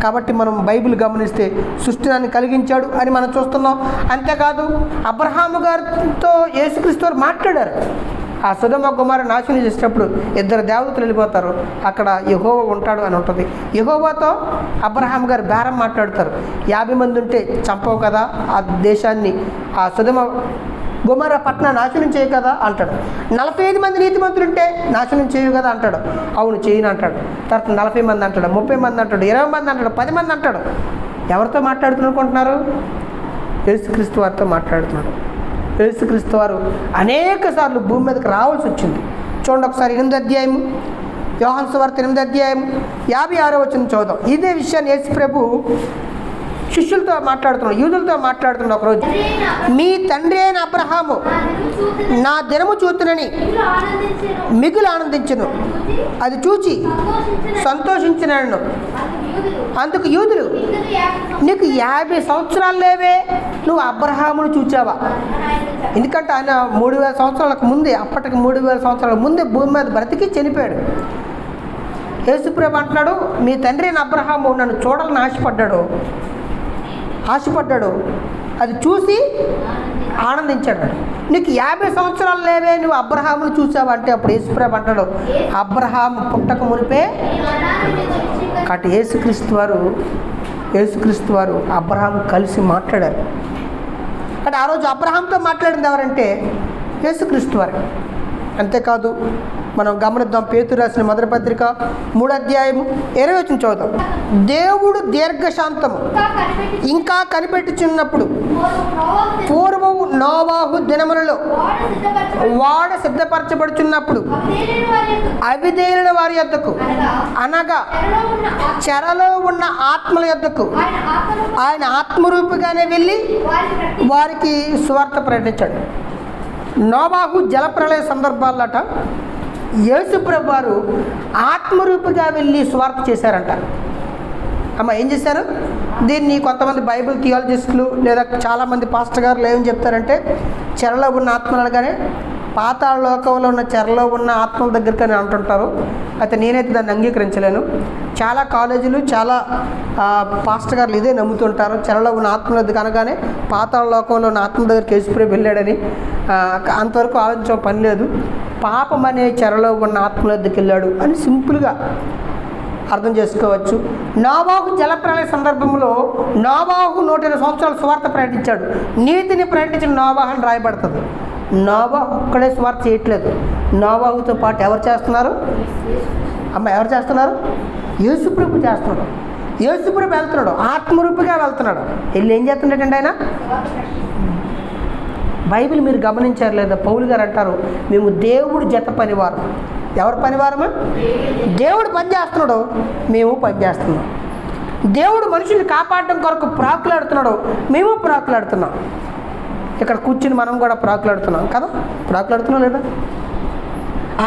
S1: కాబట్టి మనం బైబిల్ గమనిస్తే సృష్టిని కలిగించాడు అని మనం చూస్తున్నాం. అంతేకాదు అబ్రహాము గారితో యేసుక్రీస్తు వారు మాట్లాడారు. ఆ సొదొమ గొమొర్రా నాశనం చేసేటప్పుడు 2 దేవతలు వెళ్ళిపోతారు, అక్కడ యెహోవా ఉంటాడు అని ఉంటుంది. యెహోవాతో అబ్రహాం గారు బేరం మాట్లాడతారు. 50 మంది ఉంటే చంపవు కదా ఆ దేశాన్ని, ఆ సొదొమ గొమొర్రా పట్టణం నాశనం చేయ కదా అంటాడు. 45 మంది నీతిమంతులు ఉంటే నాశనం చేయు కదా అంటాడు. అవును చేయను అంటాడు. తర్వాత 40 మంది అంటాడు, 30 మంది అంటాడు, 20 మంది అంటాడు, 10 మంది అంటాడు. ఎవరితో మాట్లాడుతున్నారు అనుకుంటున్నారు? యేసుక్రీస్తు వారితో మాట్లాడుతున్నాడు. యేసుక్రీస్తు వారు అనేక సార్లు భూమి మీదకి రావాల్సి వచ్చింది. చూడండి ఒకసారి 8వ అధ్యాయము, యోహాను సువార్త 8వ అధ్యాయం 56వ వచనం చదువుదాం. ఇదే విషయాన్ని యేసు ప్రభు శిష్యులతో మాట్లాడుతున్నాడు, యూదులతో మాట్లాడుతున్నాడు ఒకరోజు. మీ తండ్రి అయిన అబ్రహాము నా దినము చూతునని మిగులు ఆనందించును, అది చూచి సంతోషించినాను. అందుకు యూదులు, నీకు 50 సంవత్సరాలు లేవే, నువ్వు అబ్రహామును చూచావా? ఎందుకంటే ఆయన 3000 సంవత్సరాలకు ముందే, అప్పటికి 3000 సంవత్సరాల ముందే భూమి మీద బ్రతికి చనిపోయాడు. యేసుప్రభు అంటున్నాడు, మీ తండ్రి అయిన అబ్రహాము నన్ను చూడాలని ఆశపడ్డాడు, అది చూసి ఆనందించాడు. నీకు 50 సంవత్సరాలు లేవే, నువ్వు అబ్రహామును చూసావా అంటే అప్పుడు యేసుప్రభు అంటాడు, అబ్రహాము పుట్టక మునిపే. కాబట్టి యేసుక్రీస్తు వారు అబ్రహాము కలిసి మాట్లాడారు. కాబట్టి ఆ రోజు అబ్రహాంతో మాట్లాడింది ఎవరంటే యేసుక్రీస్తు వారు. అంతేకాదు మనం గమనిద్దాం, పేతురు రాసిన మొదటి పత్రిక 3వ అధ్యాయం 20 వచనం చదువుతాం. దేవుడు దీర్ఘశాంతము ఇంకా కనిపెట్టుచున్నప్పుడు పూర్వము నోవాహు దినములలో వాడ సిద్ధపరచబడుచున్నప్పుడు అవిధేయులైన వారి యొద్దకు, అనగా చెరలో ఉన్న ఆత్మల యొద్దకు ఆయన ఆత్మరూపిగానే వెళ్ళి వారికి సువార్త ప్రకటించాడు. నోవాహు జలప్రళయ సందర్భాలట యేసుప్రభు వారు ఆత్మరూపిగా వెళ్ళి సువార్త చేశారంట. అమ్మ ఏం చేశారు? దీన్ని కొంతమంది బైబిల్ థియాలజిస్టులు లేదా చాలామంది పాస్టర్ గారులు ఏమని చెప్తారంటే, చెరలో ఉన్న ఆత్మలు అనగానే పాతాళ లోకంలో ఉన్న చెరలో ఉన్న ఆత్మల దగ్గరికి అని అంటుంటారు. అయితే నేనైతే దాన్ని అంగీకరించలేను. చాలా కాలేజీలు, చాలా పాస్టర్ గారులు ఇదే నమ్ముతుంటారు, చెరలో ఉన్న ఆత్మల దగ్గర అనగానే పాతాళ లోకంలో ఉన్న ఆత్మల దగ్గరికి యేసుప్రభు వెళ్ళాడని. అంతవరకు ఆలోచించే పని లేదు. పాపం అనే చెరలో ఉన్న ఆత్మల దగ్గరికి వెళ్ళాడు అని సింపుల్గా అర్థం చేసుకోవచ్చు. నోవాహు జలప్రళయ సందర్భంలో నోవాహు 120 సంవత్సరాలు సువార్త ప్రకటించాడు. నీతిని ప్రకటించిన నోవాహు అని రాయబడుతుంది. నోవాహు ఒక్కడే సువార్త చేయట్లేదు, నోవాహుతో పాటు ఎవరు చేస్తున్నారు? ఎవరు చేస్తున్నారు? యేసుప్రభు చేస్తున్నాడు. యేసుప్రభు వెళ్తున్నాడు, ఆత్మరూపిగా వెళ్తున్నాడు. వెళ్ళి ఏం చేస్తున్నాడండి ఆయన? బైబిల్ మీరు గమనించారు లేదా? పౌలు గారు అంటారు, మేము దేవుడు జత పనివారం. ఎవరు పనివారమా? దేవుడు పని చేస్తున్నాడు, మేము పని చేస్తున్నాం. దేవుడు మనుషుల్ని కాపాడడం కొరకు ప్రాకులాడుతున్నాడు, మేము ప్రాకులాడుతున్నాం. ఇక్కడ కూర్చుని మనం కూడా ప్రాకులాడుతున్నాం కదా? ప్రాకులాడుతున్నాం లేదా?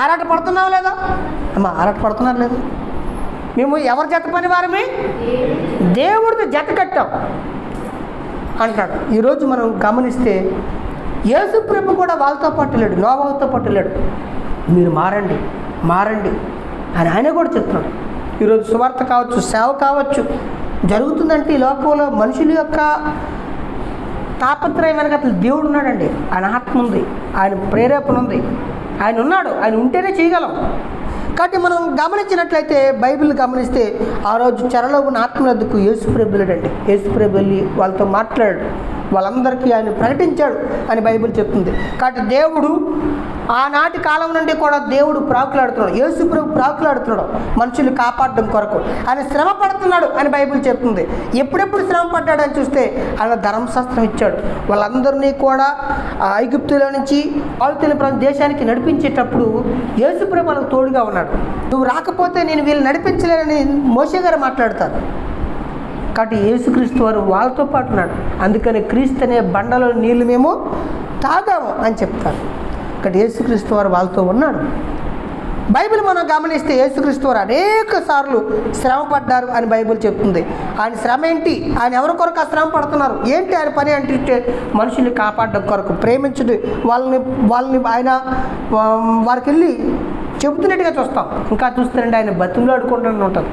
S1: ఆరాట పడుతున్నాం లేదా? ఆరాట పడుతున్నారు లేదా? మేము ఎవరి జత పనివారమే? దేవుడితో జత కట్టాం అంటాడు. ఈరోజు మనం గమనిస్తే యేసుప్రభు కూడా వాళ్ళతో పాటు లేడు, నోవాహుతో పాటు లేడు. మీరు మారండి అని ఆయన కూడా చెప్తున్నాడు. ఈరోజు సువార్త కావచ్చు, సేవ కావచ్చు జరుగుతుందంటే ఈ లోకంలో మనుషుల యొక్క తాపత్రయం వెనక అసలు దేవుడు ఉన్నాడండి. ఆయన ఆత్మ ఉంది, ఆయన ప్రేరేపణ ఉంది, ఆయన ఉన్నాడు. ఆయన ఉంటేనే చేయగలం. కాబట్టి మనం గమనించినట్లయితే బైబిల్ గమనిస్తే ఆ రోజు చెరలో ఉన్న ఆత్మలద్దకు యేసుప్రభు వెళ్ళాడండి. యేసుప్రభు వెళ్ళి వాళ్ళతో మాట్లాడాడు, వాళ్ళందరికీ ఆయన ప్రకటించాడు అని బైబిల్ చెప్తుంది. కాబట్టి దేవుడు ఆనాటి కాలం నుండి కూడా దేవుడు ప్రాకులాడుతున్నాడు, యేసుప్రభు ప్రాకులాడుతున్నాడు మనుషులు కాపాడడం కొరకు. ఆయన శ్రమ పడుతున్నాడు అని బైబిల్ చెప్తుంది. ఎప్పుడెప్పుడు శ్రమ పడ్డాడని చూస్తే ఆయన ధర్మశాస్త్రం ఇచ్చాడు. వాళ్ళందరినీ కూడా ఐగుప్తులో నుంచి పాలుతీన దేశానికి నడిపించేటప్పుడు యేసుప్రభు వాళ్ళకు తోడుగా ఉన్నాడు. నువ్వు రాకపోతే నేను వీళ్ళు నడిపించలేనని మోషే గారు మాట్లాడతారు. కాబట్టి యేసుక్రీస్తు వారు వాళ్ళతో పాటు ఉన్నాడు. అందుకని క్రీస్తు అనే బండలో నీళ్లు మేము తాగాము అని చెప్తారు. కాబట్టి యేసుక్రీస్తు వారు వాళ్ళతో ఉన్నాడు. బైబిల్ మనం గమనిస్తే యేసుక్రీస్తు వారు అనేక సార్లు శ్రమ పడ్డారు అని బైబిల్ చెప్తుంది. ఆయన శ్రమ ఏంటి? ఆయన ఎవరి కొరకు శ్రమ పడుతున్నారు ఏంటి? ఆయన పని అంటే మనుషుల్ని కాపాడడం కొరకు, ప్రేమించడం, వాళ్ళని ఆయన వారికి వెళ్ళి చెబుతున్నట్టుగా చూస్తాం. ఇంకా చూస్తానండి ఆయన బతుకులాడుకుంటానని ఉంటుంది,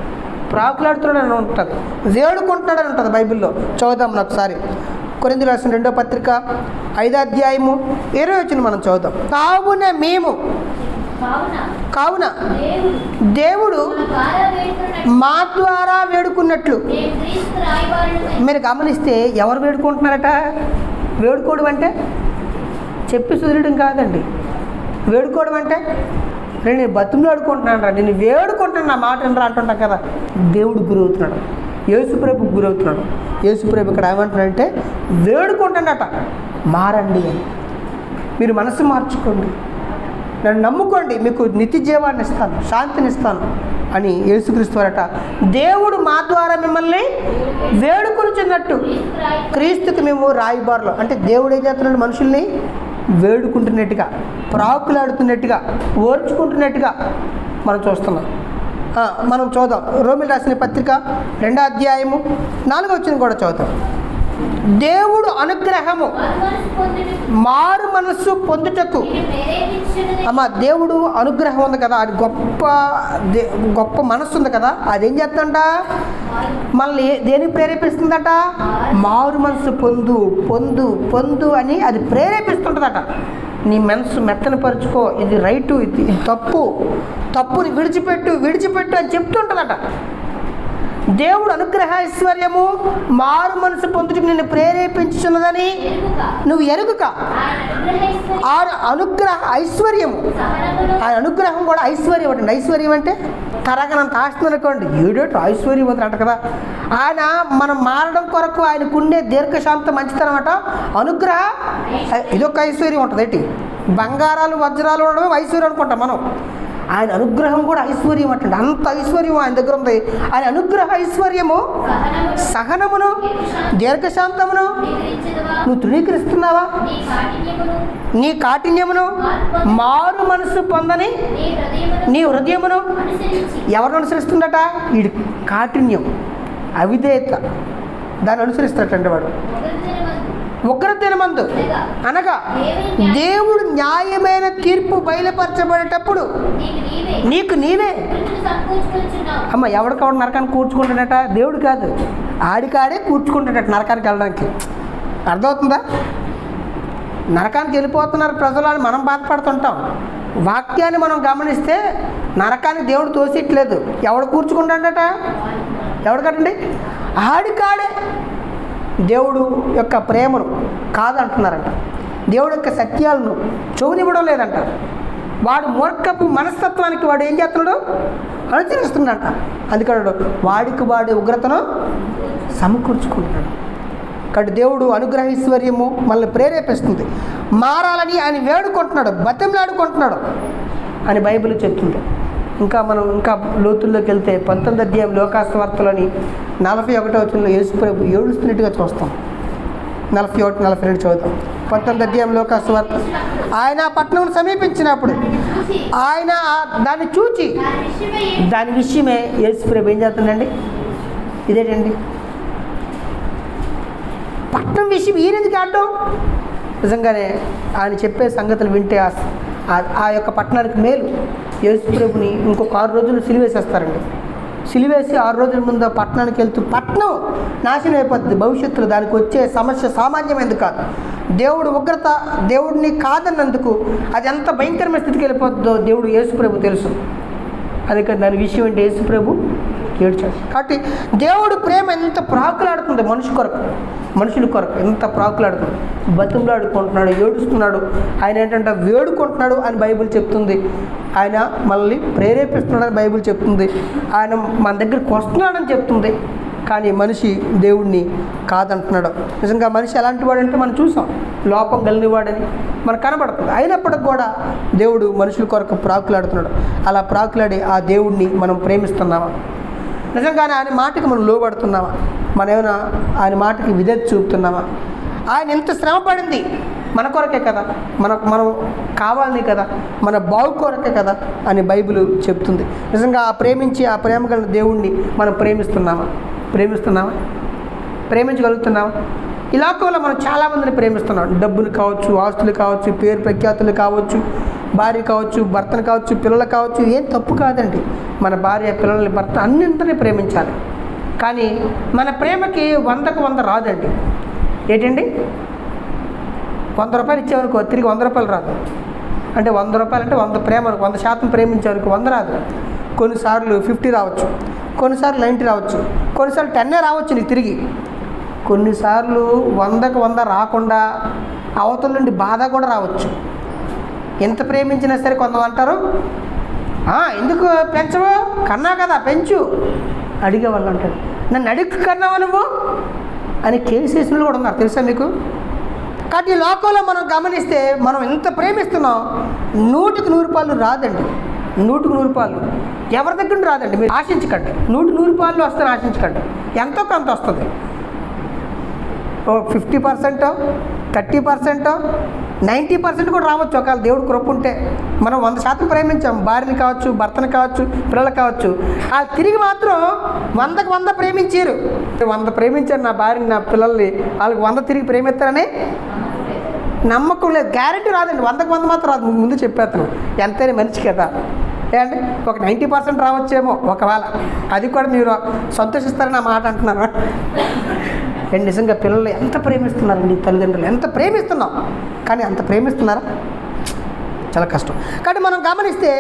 S1: ప్రాకులాడుతున్నాడని ఉంటుంది, వేడుకుంటున్నాడని ఉంటుంది బైబిల్లో. చదువుదాం ఒకసారి. కొరింథీయులకు రాసిన 2వ పత్రిక 5వ అధ్యాయము 20వ వచనం మనం చదువుదాం. కావున దేవుడు మా ద్వారా వేడుకున్నట్లు. మీరు గమనిస్తే ఎవరు వేడుకుంటున్నారట? వేడుకోవడం అంటే చెప్పి సుదరడం కాదండి. వేడుకోవడం అంటే నేను బతుకులు ఆడుకుంటున్నాను రా, నేను వేడుకుంటున్నా, నా మాట రా అంటుంటాం కదా. దేవుడు గురవుతున్నాడు, యేసుప్రభు గురవుతున్నాడు. యేసుప్రభు ఇక్కడ ఏమంటున్నాడంటే వేడుకుంటున్నట, మారండి అని. మీరు మనసు మార్చుకోండి, నన్ను నమ్ముకోండి, మీకు నిత్య జీవాన్ని ఇస్తాను, శాంతిని ఇస్తాను అని యేసుక్రీస్తు వారట. దేవుడు మా ద్వారా మిమ్మల్ని వేడుకొనుచున్నట్టు క్రీస్తుకి మేము రాయబారులు. అంటే దేవుడు ఏం చేస్తున్నాడు? మనుషుల్ని వేడుకుంటున్నట్టుగా, ప్రాకులాడుతున్నట్టుగా, ఓర్చుకుంటున్నట్టుగా మనం చూస్తున్నాం. మనం చూద్దాం. రోమిలు రాసిన పత్రిక 2వ అధ్యాయము 4వ వచనం కూడా చదువుతాం. దేవుడు అనుగ్రహము మారు మనస్సు పొందుటకు. అమ్మ, దేవుడు అనుగ్రహం ఉంది కదా, అది గొప్ప మనస్సు ఉంది కదా, అదేం చేస్తుందంట? మనల్ని దేనికి ప్రేరేపిస్తుందట? మారు మనస్సు పొందు అని అది ప్రేరేపిస్తుంటుందట. నీ మనసు మెత్తని పరుచుకో, ఇది రైటు, ఇది తప్పుని విడిచిపెట్టు అని చెప్తుంటుందట. దేవుడు అనుగ్రహ ఐశ్వర్యము మారు మనసు పొందుటకు నిన్ను ప్రేరేపించుచున్నదని నువ్వు ఎరుగుక. ఆ అనుగ్రహ ఐశ్వర్యము, ఆ అనుగ్రహం కూడా ఐశ్వర్యం అండి. ఐశ్వర్యం అంటే తరగనంత ఆస్తుంది అనుకోండి, ఏడేటు ఐశ్వర్యం అంట కదా. ఆయన మనం మారడం కొరకు ఆయనకుండే దీర్ఘశాంత మంచితనం అట అనుగ్రహ. ఇదొక ఐశ్వర్యం ఉంటుంది. ఏంటి? బంగారాలు వజ్రాలు ఉండడం ఐశ్వర్యం అనుకుంటాం మనం. ఆయన అనుగ్రహం కూడా ఐశ్వర్యం అంటండి. అంత ఐశ్వర్యం ఆయన దగ్గర ఉంది. ఆయన అనుగ్రహ ఐశ్వర్యము సహనమును దీర్ఘశాంతమును నువ్వు తృణీకరిస్తున్నావా? నీ కాఠిన్యమును మారు మనసు పొందని నీ హృదయమును ఎవరు అనుసరిస్తుందట? వీడి కాఠిన్యం, అవిధేయత, దాన్ని అనుసరిస్తాడటండి వాడు. ఉగ్రదినమందు అనగా దేవుడు న్యాయమైన తీర్పు బయలుపరచబడేటప్పుడు నీకు నీవే. అమ్మ, ఎవడికవడ నరకాన్ని కూర్చుకుంటాడట? దేవుడు కాదు, ఆడికాడే కూర్చుకుంటాడట నరకానికి వెళ్ళడానికి. అర్థమవుతుందా? నరకానికి వెళ్ళిపోతున్నారు ప్రజలు, మనం బాధపడుతుంటాం. వాక్యాన్ని మనం గమనిస్తే నరకానికి దేవుడు తోసిట్లేదు. ఎవడు కూర్చుకుంటాడట? ఎవడు కదండి? ఆడికాడే దేవుడు యొక్క ప్రేమను కాదంటున్నారంట. దేవుడు యొక్క సత్యాలను చెవునివ్వడం లేదంట. వాడు మూర్ఖపు మనస్తత్వానికి వాడు ఏం చేస్తున్నాడు? అనుసరిస్తున్నాడంట. అందుకన్నాడు వాడికి వాడి ఉగ్రతను సమకూర్చుకుంటున్నాడు. కాబట్టి దేవుడు అనుగ్రహైశ్వర్యము మనల్ని ప్రేరేపిస్తుంది. మారాలని ఆయన వేడుకుంటున్నాడు, బతిమలాడుకుంటున్నాడు అని బైబిల్ చెప్తుంది. మనం లోతుల్లోకి వెళ్తే 19వ అధ్యాయం లోకాసువార్తలోని 41వ వచనంలో యేసుప్రభు ఏడుస్తున్నట్టుగా చూస్తాం. 41, 42 చదువుతాం. 19వ అధ్యాయం లోకాసువార్త. ఆయన పట్టణం సమీపించినప్పుడు ఆయన దాన్ని చూచి దాని విషయమే యేసుప్రభు ఏం చేస్తుందండి? ఇదేంటండి పట్టణం విషయం ఈయనది కావడం? నిజంగానే ఆయన చెప్పే సంగతులు వింటే ఆ యొక్క పట్టణానికి మేలు. యేసుప్రభుని ఇంకొక 6 రోజులు సిలువేసేస్తారండి. సిలువేసి 6 రోజుల ముందు పట్టణానికి వెళ్తూ పట్టణం నాశనం అయిపోతుంది. భవిష్యత్తులో దానికి వచ్చే సమస్య సామాన్యమైనది కాదు. దేవుడు ఉగ్రత, దేవుడిని కాదన్నందుకు అది ఎంత భయంకరమైన స్థితికి వెళ్ళిపోతుందో దేవుడు యేసుప్రభు తెలుసు. అందుకని దాని విషయం ఏంటి? యేసుప్రభు ఏడ్చాడు. కాబట్టి దేవుడు ప్రేమ ఎంత ప్రాకులాడుతుంది మనుషుల కొరకు ఎంత ప్రాకులాడుతుంది. బతుకులాడుకుంటున్నాడు, ఏడుస్తున్నాడు. ఆయన ఏంటంటే వేడుకుంటున్నాడు అని బైబిల్ చెప్తుంది. ఆయన మనల్ని ప్రేరేపిస్తున్నాడని బైబిల్ చెప్తుంది. ఆయన మన దగ్గరికి వస్తున్నాడని చెప్తుంది. కానీ మనిషి దేవుడిని కాదంటున్నాడు. నిజంగా మనిషి ఎలాంటి వాడంటే మనం చూసాం, లోపం కలిగినవాడని మనకు కనబడుతుంది. అయినప్పటికి కూడా దేవుడు మనుషుల కొరకు ప్రాకులాడుతున్నాడు. అలా ప్రాకులాడి ఆ దేవుడిని మనం ప్రేమిస్తున్నామా? నిజంగానే ఆయన మాటకి మనం లోబడుతున్నామా? మనం ఏమైనా ఆయన మాటకి విధేయత చూపుతున్నామా? ఆయన ఎంత శ్రమ పడింది మన కొరకే కదా, మనం కావాలని కదా, మన బాగు కొరకే కదా అని బైబిల్ చెప్తుంది. నిజంగా ఆ ప్రేమ కలిగిన దేవుణ్ణి మనం ప్రేమించగలుగుతున్నామా? ఈ లోకంలో మనం చాలామందిని ప్రేమిస్తున్నాం. డబ్బులు కావచ్చు, ఆస్తులు కావచ్చు, పేరు ప్రఖ్యాతులు కావచ్చు, భార్య కావచ్చు, భర్తను కావచ్చు, పిల్లలు కావచ్చు. ఏం తప్పు కాదండి. మన భార్య, పిల్లల్ని, భర్త అన్నింటినీ ప్రేమించాలి. కానీ మన ప్రేమకి 100కు 100 రాదండి. ఏంటండి? 100 రూపాయలు ఇచ్చేవరకు తిరిగి 100 రూపాయలు రాదు. అంటే 100 రూపాయలు అంటే 100 ప్రేమ, 100% ప్రేమించేవరకు 100 రాదు. కొన్నిసార్లు 50 రావచ్చు, కొన్నిసార్లు 90 రావచ్చు, కొన్నిసార్లు 10 రావచ్చు నీకు తిరిగి. కొన్నిసార్లు 100కు 100 రాకుండా అవతల నుండి బాధ కూడా రావచ్చు. ఎంత ప్రేమించినా సరే కొంతమంది అంటారు, ఎందుకు పెంచవు, కన్నా కదా పెంచు అడిగే వాళ్ళు అంటారు. నన్ను అడిగి కన్నావా నువ్వు అని కేసు వేసిన కూడా ఉన్నారు తెలుసా మీకు? కాబట్టి ఈ లోకంలో మనం గమనిస్తే మనం ఎంత ప్రేమిస్తున్నాం, 100కి 100 పాలు రాదండి. 100కి 100 పాలు ఎవరి దగ్గర రాదండి. మీరు ఆశించకండి, 100కి 100 పాలు వస్తాను ఆశించకండి. ఎంతో కొంత వస్తుంది. 50%, 30%, 90% కూడా రావచ్చు ఒకవేళ దేవుడు కృప ఉంటే. మనం 100% ప్రేమించాం, భార్యని కావచ్చు, భర్తని కావచ్చు, పిల్లలు కావచ్చు. ఆ తిరిగి మాత్రం 100కి 100 ప్రేమించారు. 100 ప్రేమించారు నా భార్యని, నా పిల్లల్ని, వాళ్ళకి 100 తిరిగి ప్రేమిస్తారని నమ్మకం లేదు. గ్యారెంటీ రాదండి. 100కి 100 మాత్రం రాదు. ముందు చెప్పేస్తాను, ఎంతైనా మంచి కదా అంటే ఒక 90% రావచ్చేమో ఒకవేళ. అది కూడా మీరు సంతోషిస్తారని నా మాట అంటున్నాను. అండ్ నిజంగా పిల్లలు ఎంత ప్రేమిస్తున్నారండి, తల్లిదండ్రులు ఎంత ప్రేమిస్తున్నాం, కానీ అంత ప్రేమిస్తున్నారా? చాలా కష్టం. కాబట్టి మనం గమనిస్తే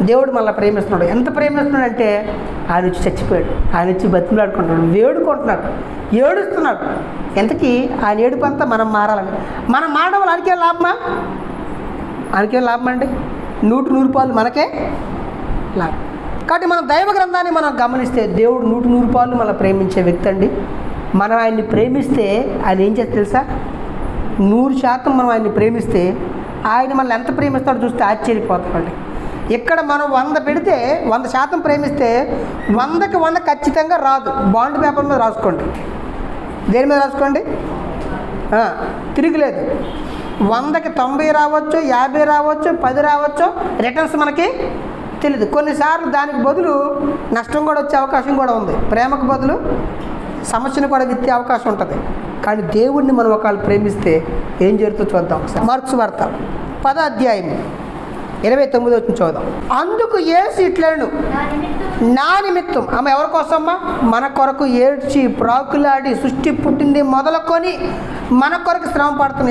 S1: దేవుడు మళ్ళీ ప్రేమిస్తున్నాడు. ఎంత ప్రేమిస్తున్నాడు అంటే ఆయన వచ్చి చచ్చిపోయాడు, ఆయన వచ్చి బతిమలాడుకుంటున్నాడు, వేడుకుంటున్నాడు, ఏడుస్తున్నాడు. ఎంతకీ ఆయన ఏడుపు అంతా మనం మారాలని. మనం మారడం వల్ల ఆయనకే లాభమా? ఆయనకేం లాభం అండి? 100కి 100 పాలు మనకే లాభం. కాబట్టి మనం దైవ గ్రంథాన్ని మనం గమనిస్తే దేవుడు 100కి 100 పాలు మనల్ని ప్రేమించే వ్యక్తి అండి. మనం ఆయన్ని ప్రేమిస్తే ఆయన ఏం చేస్తే తెలుసా? 100% మనం ఆయన్ని ప్రేమిస్తే ఆయన మనల్ని ఎంత ప్రేమిస్తాడో చూస్తే ఆశ్చర్యపోతామండి. ఇక్కడ మనం 100 పెడితే 100% ప్రేమిస్తే 100కి 100 ఖచ్చితంగా రాదు. బాండ్ పేపర్ మీద రాసుకోండి. దేని మీద రాసుకోండి? తిరిగిలేదు. 100కి 90 రావచ్చు, 50 రావచ్చు, 10 రావచ్చు. రిటర్న్స్ మనకి తెలియదు. కొన్నిసార్లు దానికి బదులు నష్టం కూడా వచ్చే అవకాశం కూడా ఉంది. ప్రేమకు బదులు సమస్యను కూడా విత్తే అవకాశం ఉంటుంది. కానీ దేవుణ్ణి మనం ఒకవేళ ప్రేమిస్తే ఏం జరుగుతుందో చూద్దాం. మార్క్స్ వార్త 10వ అధ్యాయం 29 చూద్దాం. అందుకు యేసు ఇట్లను నా నిమిత్తం, ఆమె ఎవరి కోసమ్మా? మన కొరకు ఏడ్చి ప్రాకులాడి సృష్టి పుట్టింది మొదలుకొని మన కొరకు శ్రమ పడుతున్న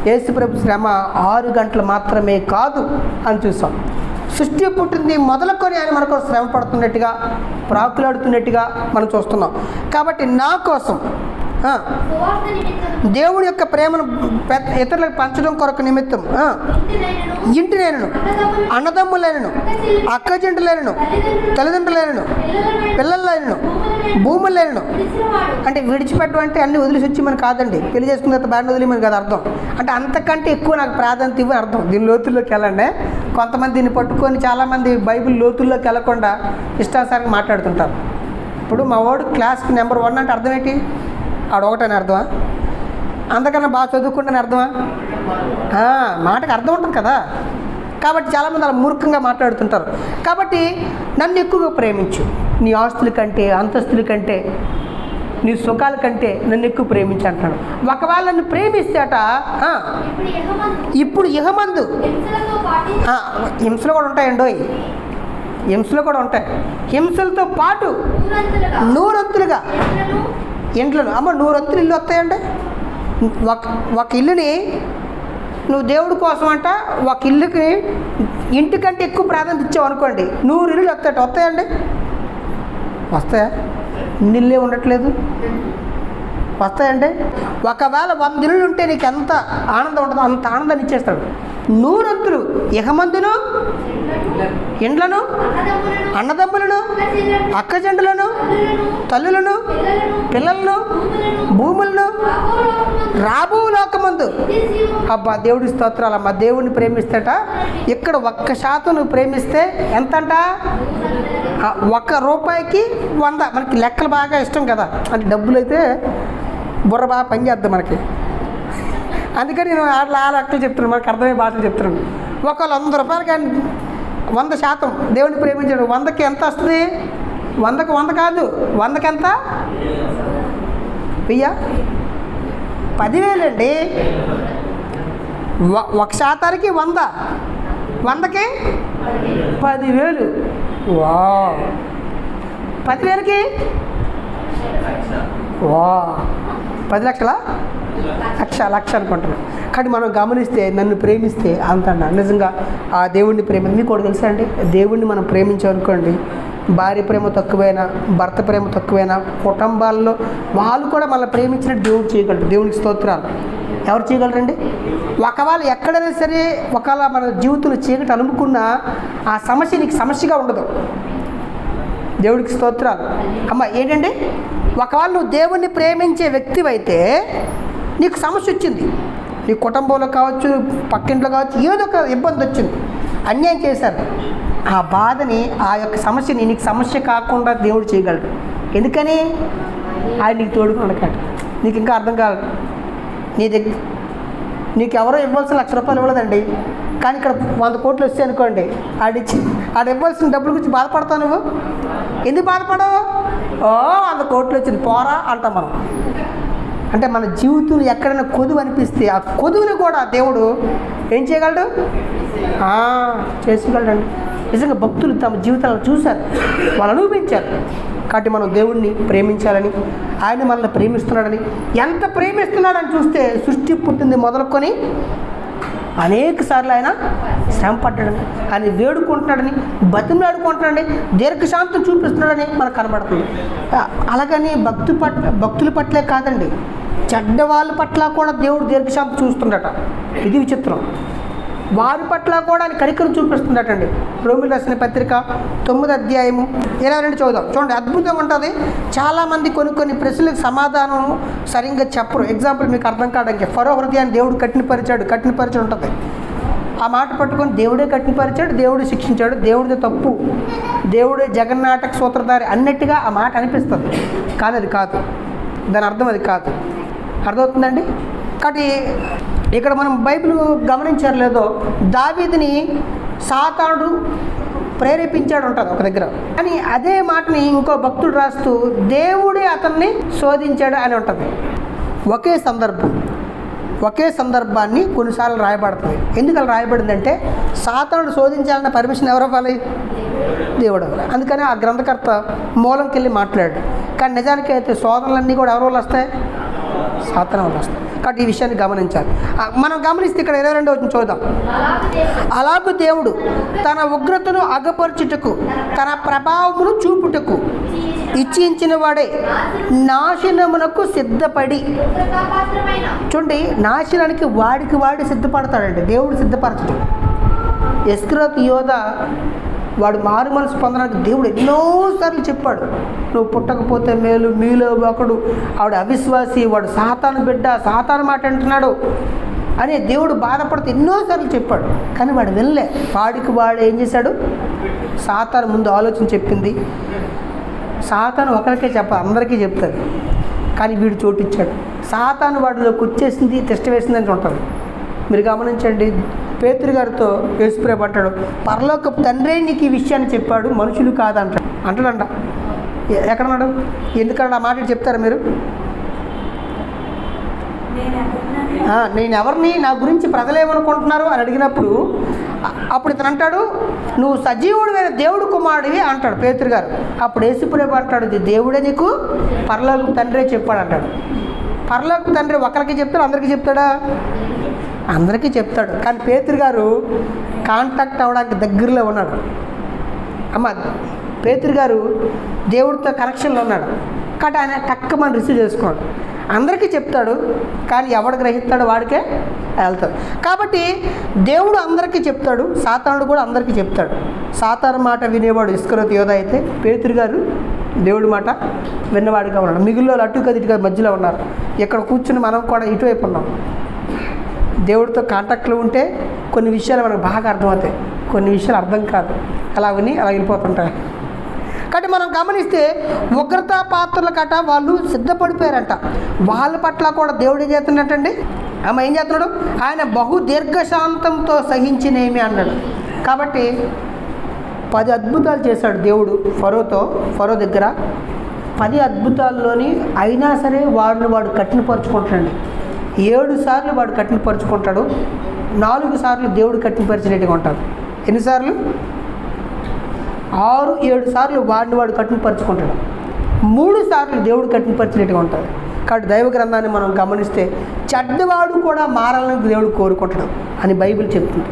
S1: యేసుప్రభు శ్రమ 6 గంటలు మాత్రమే కాదు అని చూసాం. సృష్టి పుట్టింది మొదలుకొని ఆయన మనకు శ్రమ పడుతున్నట్టుగా, ప్రాకులాడుతున్నట్టుగా మనం చూస్తున్నాం. కాబట్టి నా కోసం దేవుడి యొక్క ప్రేమను ఇతరులకు పంచడం కొరకు నిమిత్తం ఇంటినైనను, అన్నదమ్ములైనను, అక్కజంటలైనను, తల్లిదండ్రులైనను, పిల్లలైనను, భూములైనను. అంటే విడిచిపెట్టడం అంటే అన్ని వదిలేసి వచ్చి మనకు కాదండి. పెళ్లి చేసుకున్న తర్వాత బాగా వదిలేమని కాదు అర్థం. అంటే అంతకంటే ఎక్కువ నాకు ప్రాధాన్యత ఇవ్వని అర్థం. దీని లోతుల్లోకి వెళ్ళండి. కొంతమంది దీన్ని పట్టుకొని చాలామంది బైబిల్ లోతుల్లోకి వెళ్ళకుండా ఇష్టానుసారంగా మాట్లాడుతుంటారు. ఇప్పుడు మా వాడు క్లాస్కి నెంబర్ 1 అంటే అర్థం ఏంటి? ఆడొకటని అర్థమా? అంతకన్నా బాగా చదువుకుంటాను అర్థమా? మాటకు అర్థం ఉంటుంది కదా. కాబట్టి చాలామంది అలా మూర్ఖంగా మాట్లాడుతుంటారు. కాబట్టి నన్ను ఎక్కువగా ప్రేమించు. నీ ఆస్తుల కంటే, అంతస్తుల కంటే, నీ సుఖాల కంటే నన్ను ఎక్కువ ప్రేమించి అంటాడు. ఒకవేళ నన్ను ప్రేమిస్తే అట ఇప్పుడు ఇహమందు హింసలు కూడా ఉంటాయండి. హింసలు కూడా ఉంటాయి. హింసలతో పాటు 100 అంతులుగా ఇంట్లను 100 అంతులు ఇల్లు వస్తాయండి. ఒక ఇల్లుని నువ్వు దేవుడి కోసం అంట ఒక ఇల్లుకి ఇంటికంటే ఎక్కువ ప్రాధాన్యత ఇచ్చావు అనుకోండి, 100 ఇల్లులు వస్తాయండి. వస్తాయా? ఇల్లులే ఉండట్లేదు. వస్తాయండి. ఒకవేళ 100 ఇల్లులు ఉంటే నీకు ఎంత ఆనందం ఉంటుందో అంత ఆనందాన్ని ఇచ్చేస్తాడు. 100 అంతులు ఇహమందును, ఇండ్లను, అన్నదమ్ములను, అక్కజంటలను, తల్లులను, పిల్లలను, భూములను, రాబో లోకమందు. అబ్బా దేవుడి స్తోత్రాలమ్మా. దేవుడిని ప్రేమిస్తేట ఇక్కడ 1% నువ్వు ప్రేమిస్తే ఎంతంట? 1 రూపాయికి 100. మనకి లెక్కలు బాగా ఇష్టం కదా. అంటే డబ్బులు అయితే బుర్ర బాగా పనిచేద్దాం మనకి. అందుకని నేను ఆ లెక్కలు చెప్తున్నాను, మనకు అర్థమయ్యే భాషలు చెప్తున్నాను. ఒకవేళ 100 రూపాయలు కానీ 100% దేవుడిని ప్రేమించాడు. 100కి ఎంత వస్తుంది? 100కి 100 కాదు. 100కి ఎంత? 10,000 అండి. 1%కి 100, 100కి 10,000. వా 10,000కి 10 లక్షలా? లక్ష అనుకుంటున్నాను. కానీ మనం గమనిస్తే నన్ను ప్రేమిస్తే అంత నిజంగా ఆ దేవుడిని మీకు కూడా తెలుసా అండి? దేవుడిని మనం ప్రేమించామనుకోండి, భార్య ప్రేమ తక్కువైనా, భర్త ప్రేమ తక్కువైనా, కుటుంబాల్లో వాళ్ళు కూడా మనల్ని ప్రేమించినట్టు దేవుడు చేయగలరు. దేవునికి స్తోత్రాలు. ఎవరు చేయగలరండి? ఒకవేళ ఎక్కడైనా సరే ఒకవేళ మన జీవితంలో చీకటి అనుకున్నా ఆ సమస్య నీకు సమస్యగా ఉండదు. దేవుడికి స్తోత్రాలు. ఏంటండి? ఒకవేళ నువ్వు దేవుణ్ణి ప్రేమించే వ్యక్తివైతే నీకు సమస్య వచ్చింది, నీ కుటుంబంలో కావచ్చు, పక్కింట్లో కావచ్చు, ఏదో ఒక ఇబ్బంది వచ్చింది, అన్యాయం చేశారు. ఆ బాధని, ఆ యొక్క సమస్యని నీకు సమస్య కాకుండా దేవుడు చేయగలడు. ఎందుకని? ఆయన నీకు తోడుగా ఉండకాడు. నీకు ఇంకా అర్థం కాదు. నీ దగ్గర నీకు ఎవరో ఇవ్వాల్సిన ₹1,00,000 ఇవ్వలేదండి, కానీ ఇక్కడ 100 కోట్లు వస్తాయి అనుకోండి, ఆడు ఇవ్వాల్సిన డబ్బుల గురించి బాధపడతావు. నువ్వు ఎందుకు బాధపడవు? 100 కోట్లు వచ్చింది పోరా అంటాం మనం. అంటే మన జీవితంలో ఎక్కడైనా కొదువు అనిపిస్తే ఆ కొదువుని కూడా దేవుడు ఏం చేయగలడు? చేసుకోగలడండి. నిజంగా భక్తులు తమ జీవితాలను చూశారు, వాళ్ళు అనుభవించారు. కాబట్టి మనం దేవుణ్ణి ప్రేమించాలని, ఆయన మనల్ని ప్రేమిస్తున్నాడని, ఎంత ప్రేమిస్తున్నాడని చూస్తే సృష్టి పుట్టింది మొదలుకొని అనేక సార్లు ఆయన శ్రమ పడ్డాడని, ఆయన వేడుకుంటున్నాడని, బతిమలాడుకుంటున్నాడని, దీర్ఘశాంతం చూపిస్తున్నాడని మనకు కనబడుతుంది. అలాగని భక్తుల పట్లే కాదండి, చెడ్డ వాళ్ళ పట్ల కూడా దేవుడు దీర్ఘశాంతం చూస్తుండట. ఇది విచిత్రం. వారి పట్ల కూడా ఆయన కనికరం చూపిస్తుండటండి. రోమిలకు రాసిన పత్రిక 9వ అధ్యాయము 22 చదువుదాం. చూడండి, అద్భుతంగా ఉంటుంది. చాలామంది కొన్ని ప్రశ్నలకు సమాధానం సరిగ్గా చెప్పరు. ఎగ్జాంపుల్ మీకు అర్థం కావడానికి, ఫరో హృదయాన్ని దేవుడు కఠినపరిచి ఉంటుంది. ఆ మాట పట్టుకొని దేవుడే కఠినపరిచాడు, దేవుడే శిక్షించాడు, దేవుడిదే తప్పు, దేవుడే జగన్నాటక సూత్రధారి అన్నట్టుగా ఆ మాట అనిపిస్తుంది. కానీ అది కాదు, దాని అర్థం అది కాదు. అర్థమవుతుందండి? కాబట్టి ఇక్కడ మనం బైబిల్ గమనించారు లేదో, దావీదుని సాతానుడు ప్రేరేపించాడు ఉంటుంది ఒక దగ్గర, కానీ అదే మాటని ఇంకో భక్తుడు రాస్తూ దేవుడే అతన్ని శోధించాడు అని ఉంటుంది. ఒకే సందర్భాన్ని కొన్నిసార్లు రాయబడుతుంది. ఎందుకు అలా రాయబడిందంటే, సాతానుడు శోధించాలన్న పర్మిషన్ ఎవరు ఇవ్వాలి? దేవుడు. అందుకని ఆ గ్రంథకర్త మూలంకి వెళ్ళి మాట్లాడాడు. కానీ నిజానికి అయితే శోధనలన్నీ కూడా ఎవరి వల్ల వస్తాయి? సాతాను వల్ల వస్తాయి. కాబట్టి ఈ విషయాన్ని గమనించాలి. మనం గమనిస్తే ఇక్కడ 22వ వచనం చూద్దాం. అలాగూ దేవుడు తన ఉగ్రతను అగపరచుటకు, తన ప్రభావమును చూపుటకు ఇచ్చించిన వాడే నాశనమునకు సిద్ధపడి. చూడండి, నాశనానికి వాడి సిద్ధపడతాడండి, దేవుడు సిద్ధపరచడం. ఇస్కరియోతు యోధా వాడు మారు మనసు పొందడానికి దేవుడు ఎన్నోసార్లు చెప్పాడు, నువ్వు పుట్టకపోతే మేలు, మీలో ఒకడు ఆవిడ అవిశ్వాసి, వాడు సాతాను బిడ్డ, సాతాను మాట అంటున్నాడు అని దేవుడు బాధపడితే ఎన్నోసార్లు చెప్పాడు. కానీ వాడు వెళ్ళే, వాడు ఏం చేశాడు? సాతాను ముందు ఆలోచన చెప్పింది. సాతాను ఒకరికే అందరికీ చెప్తాడు, కానీ వీడు చోటిచ్చాడు. సాతాను వాడిలోకి వచ్చేసింది, తిష్ట వేసిందని ఉంటుంది. మీరు గమనించండి, పేతురు గారితో యేసుప్రభు అంటాడు, పరలోకపు తండ్రే నీకు ఈ విషయాన్ని చెప్పాడు, మనుషులు అంటాడంట. ఎక్కడన్నాడు? ఎందుకన్నా ఆ మాట చెప్తారా మీరు? నేను ఎవరిని, నా గురించి ప్రజలు ఏమనుకుంటున్నారు అని అడిగినప్పుడు అప్పుడు ఇతను అంటాడు, నువ్వు సజీవుడివైన దేవుడు కుమారుడివి అంటాడు పేతురు గారు. అప్పుడు యేసుప్రభు అంటాడు, ఇది దేవుడే నీకు పరలోకపు తండ్రే చెప్పాడు అంటాడు. పరలోకపు తండ్రి ఒకరికి చెప్తాడు, అందరికీ చెప్తాడా? అందరికీ చెప్తాడు. కానీ పేతురు గారు కాంటాక్ట్ అవ్వడానికి దగ్గరలో ఉన్నాడు. పేతురు గారు దేవుడితో కనెక్షన్లో ఉన్నాడు. కాబట్టి ఆయన టక్క మనం రిసీవ్ చేసుకోండి. అందరికీ చెప్తాడు, కానీ ఎవడు గ్రహిస్తాడో వాడికే వెళ్తాడు. కాబట్టి దేవుడు అందరికీ చెప్తాడు, సాతానుడు కూడా అందరికీ చెప్తాడు. సాతాను మాట వినేవాడు ఇస్కరియోతు యోధా అయితే, పేతురు గారు దేవుడి మాట విన్నవాడిగా ఉన్నాడు. మిగిలిన అటు కది ఇటు కది మధ్యలో ఉన్నారు. ఇక్కడ కూర్చుని మనం కూడా ఇటువైపు ఉన్నాం. దేవుడితో కాంటాక్ట్లో ఉంటే కొన్ని విషయాలు మనకు బాగా అర్థమవుతాయి, కొన్ని విషయాలు అర్థం కాదు, అలా వెళ్ళిపోతుంటాయి. కాబట్టి మనం గమనిస్తే ఉగ్రతా పాత్రల కట వాళ్ళు సిద్ధపడిపోయారంట. వాళ్ళ పట్ల కూడా దేవుడు ఏం చేస్తున్నట్టండి? ఏం చేస్తున్నాడు? ఆయన బహు దీర్ఘశాంతంతో సహించినేమి అన్నాడు. కాబట్టి 10 అద్భుతాలు చేశాడు దేవుడు ఫరో దగ్గర. 10 అద్భుతాల్లోని అయినా సరే వాడు కఠినపరుచుకుంటాడు. 7 సార్లు వాడు కఠినపరుచుకుంటాడు, 4 సార్లు దేవుడు కఠినపరిచినట్టుగా ఉంటాడు. ఎన్నిసార్లు? 6-7 సార్లు వాడు కఠినపరుచుకుంటాడు, 3 సార్లు దేవుడు కఠినపరిచినట్టుగా ఉంటాడు. కాబట్టి దైవ గ్రంథాన్ని మనం గమనిస్తే చెడ్డవాడు కూడా మారాలని దేవుడు కోరుకుంటాడు అని బైబిల్ చెప్తుంది.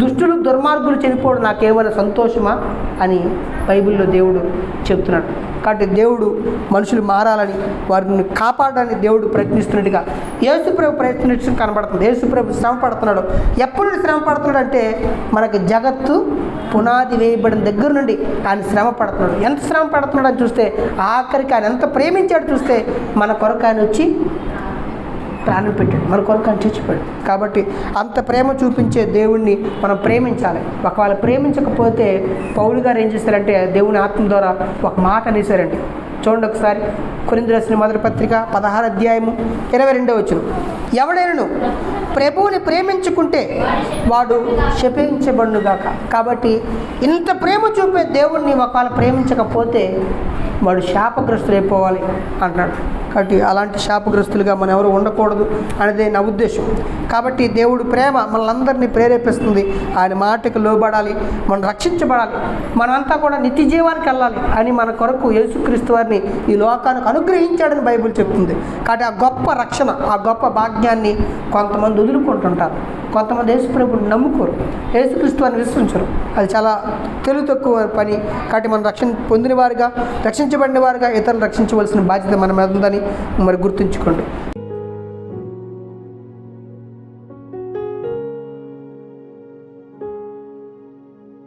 S1: దుష్టులు దుర్మార్గులు చనిపోవడం నాకేమైనా సంతోషమా అని బైబిల్లో దేవుడు చెప్తున్నాడు. కాబట్టి దేవుడు మనుషులు మారాలని, వారిని కాపాడడానికి దేవుడు ప్రయత్నిస్తున్నట్టుగా యేసుప్రభు ప్రయత్నించడం కనబడుతుంది. యేసుప్రభు శ్రమ పడుతున్నాడు. ఎప్పుడు శ్రమ పడుతున్నాడు అంటే, మనకి జగత్తు పునాది వేయబడిన దగ్గర నుండి ఆయన శ్రమ పడుతున్నాడు. ఎంత శ్రమ పడుతున్నాడు అని చూస్తే, ఆఖరికి ఆయన ఎంత ప్రేమించాడు చూస్తే, మన కొరకు ఆయన వచ్చి ప్రాణం పెట్టాడు, మన కొరకు ఆయన చచ్చిపోయాడు. కాబట్టి అంత ప్రేమ చూపించే దేవుణ్ణి మనం ప్రేమించాలి. ఒకవేళ ప్రేమించకపోతే పౌలు గారు ఏం చేశారంటే దేవుని ఆత్మ ద్వారా ఒక మాట అనేసారండి. చూడండి ఒకసారి, కొరింథీయులకు రాసిన మొదటి పత్రిక 16వ అధ్యాయము 22వ వచనం. ఎవడైనను ప్రభువుని ప్రేమించుకుంటే వాడు శపించబడునుగాక. కాబట్టి ఇంత ప్రేమ చూపే దేవుణ్ణి ఒకవేళ ప్రేమించకపోతే వాడు శాపగ్రస్తులైపోవాలి అంటున్నాడు. కాబట్టి అలాంటి శాపగ్రస్తులుగా మనం ఎవరు ఉండకూడదు అనేదే నా ఉద్దేశం. కాబట్టి దేవుడు ప్రేమ మనలందరినీ ప్రేరేపిస్తుంది. ఆయన మాటకు లోబడాలి, మనం రక్షించబడాలి, మనంతా కూడా నిత్య జీవానికి వెళ్ళాలి అని మన కొరకు యేసుక్రీస్తు వారిని ఈ లోకానికి అనుగ్రహించాడని బైబిల్ చెప్తుంది. కాబట్టి ఆ గొప్ప రక్షణ, ఆ గొప్ప భాగ్యాన్ని కొంతమంది వదులుకుంటుంటారు. కొంతమంది యేసుప్రభుని నమ్ముకోరు, యేసుక్రీస్తు వారిని విశ్వసించరు. అది చాలా తెలివి తక్కువ పని. కాబట్టి మనం రక్షణ పొందిన వారుగా, రక్షించబడిన వారుగా ఇతరులు రక్షించవలసిన బాధ్యత మన మీద ఉందని మరి గుర్తుంచుకోండి.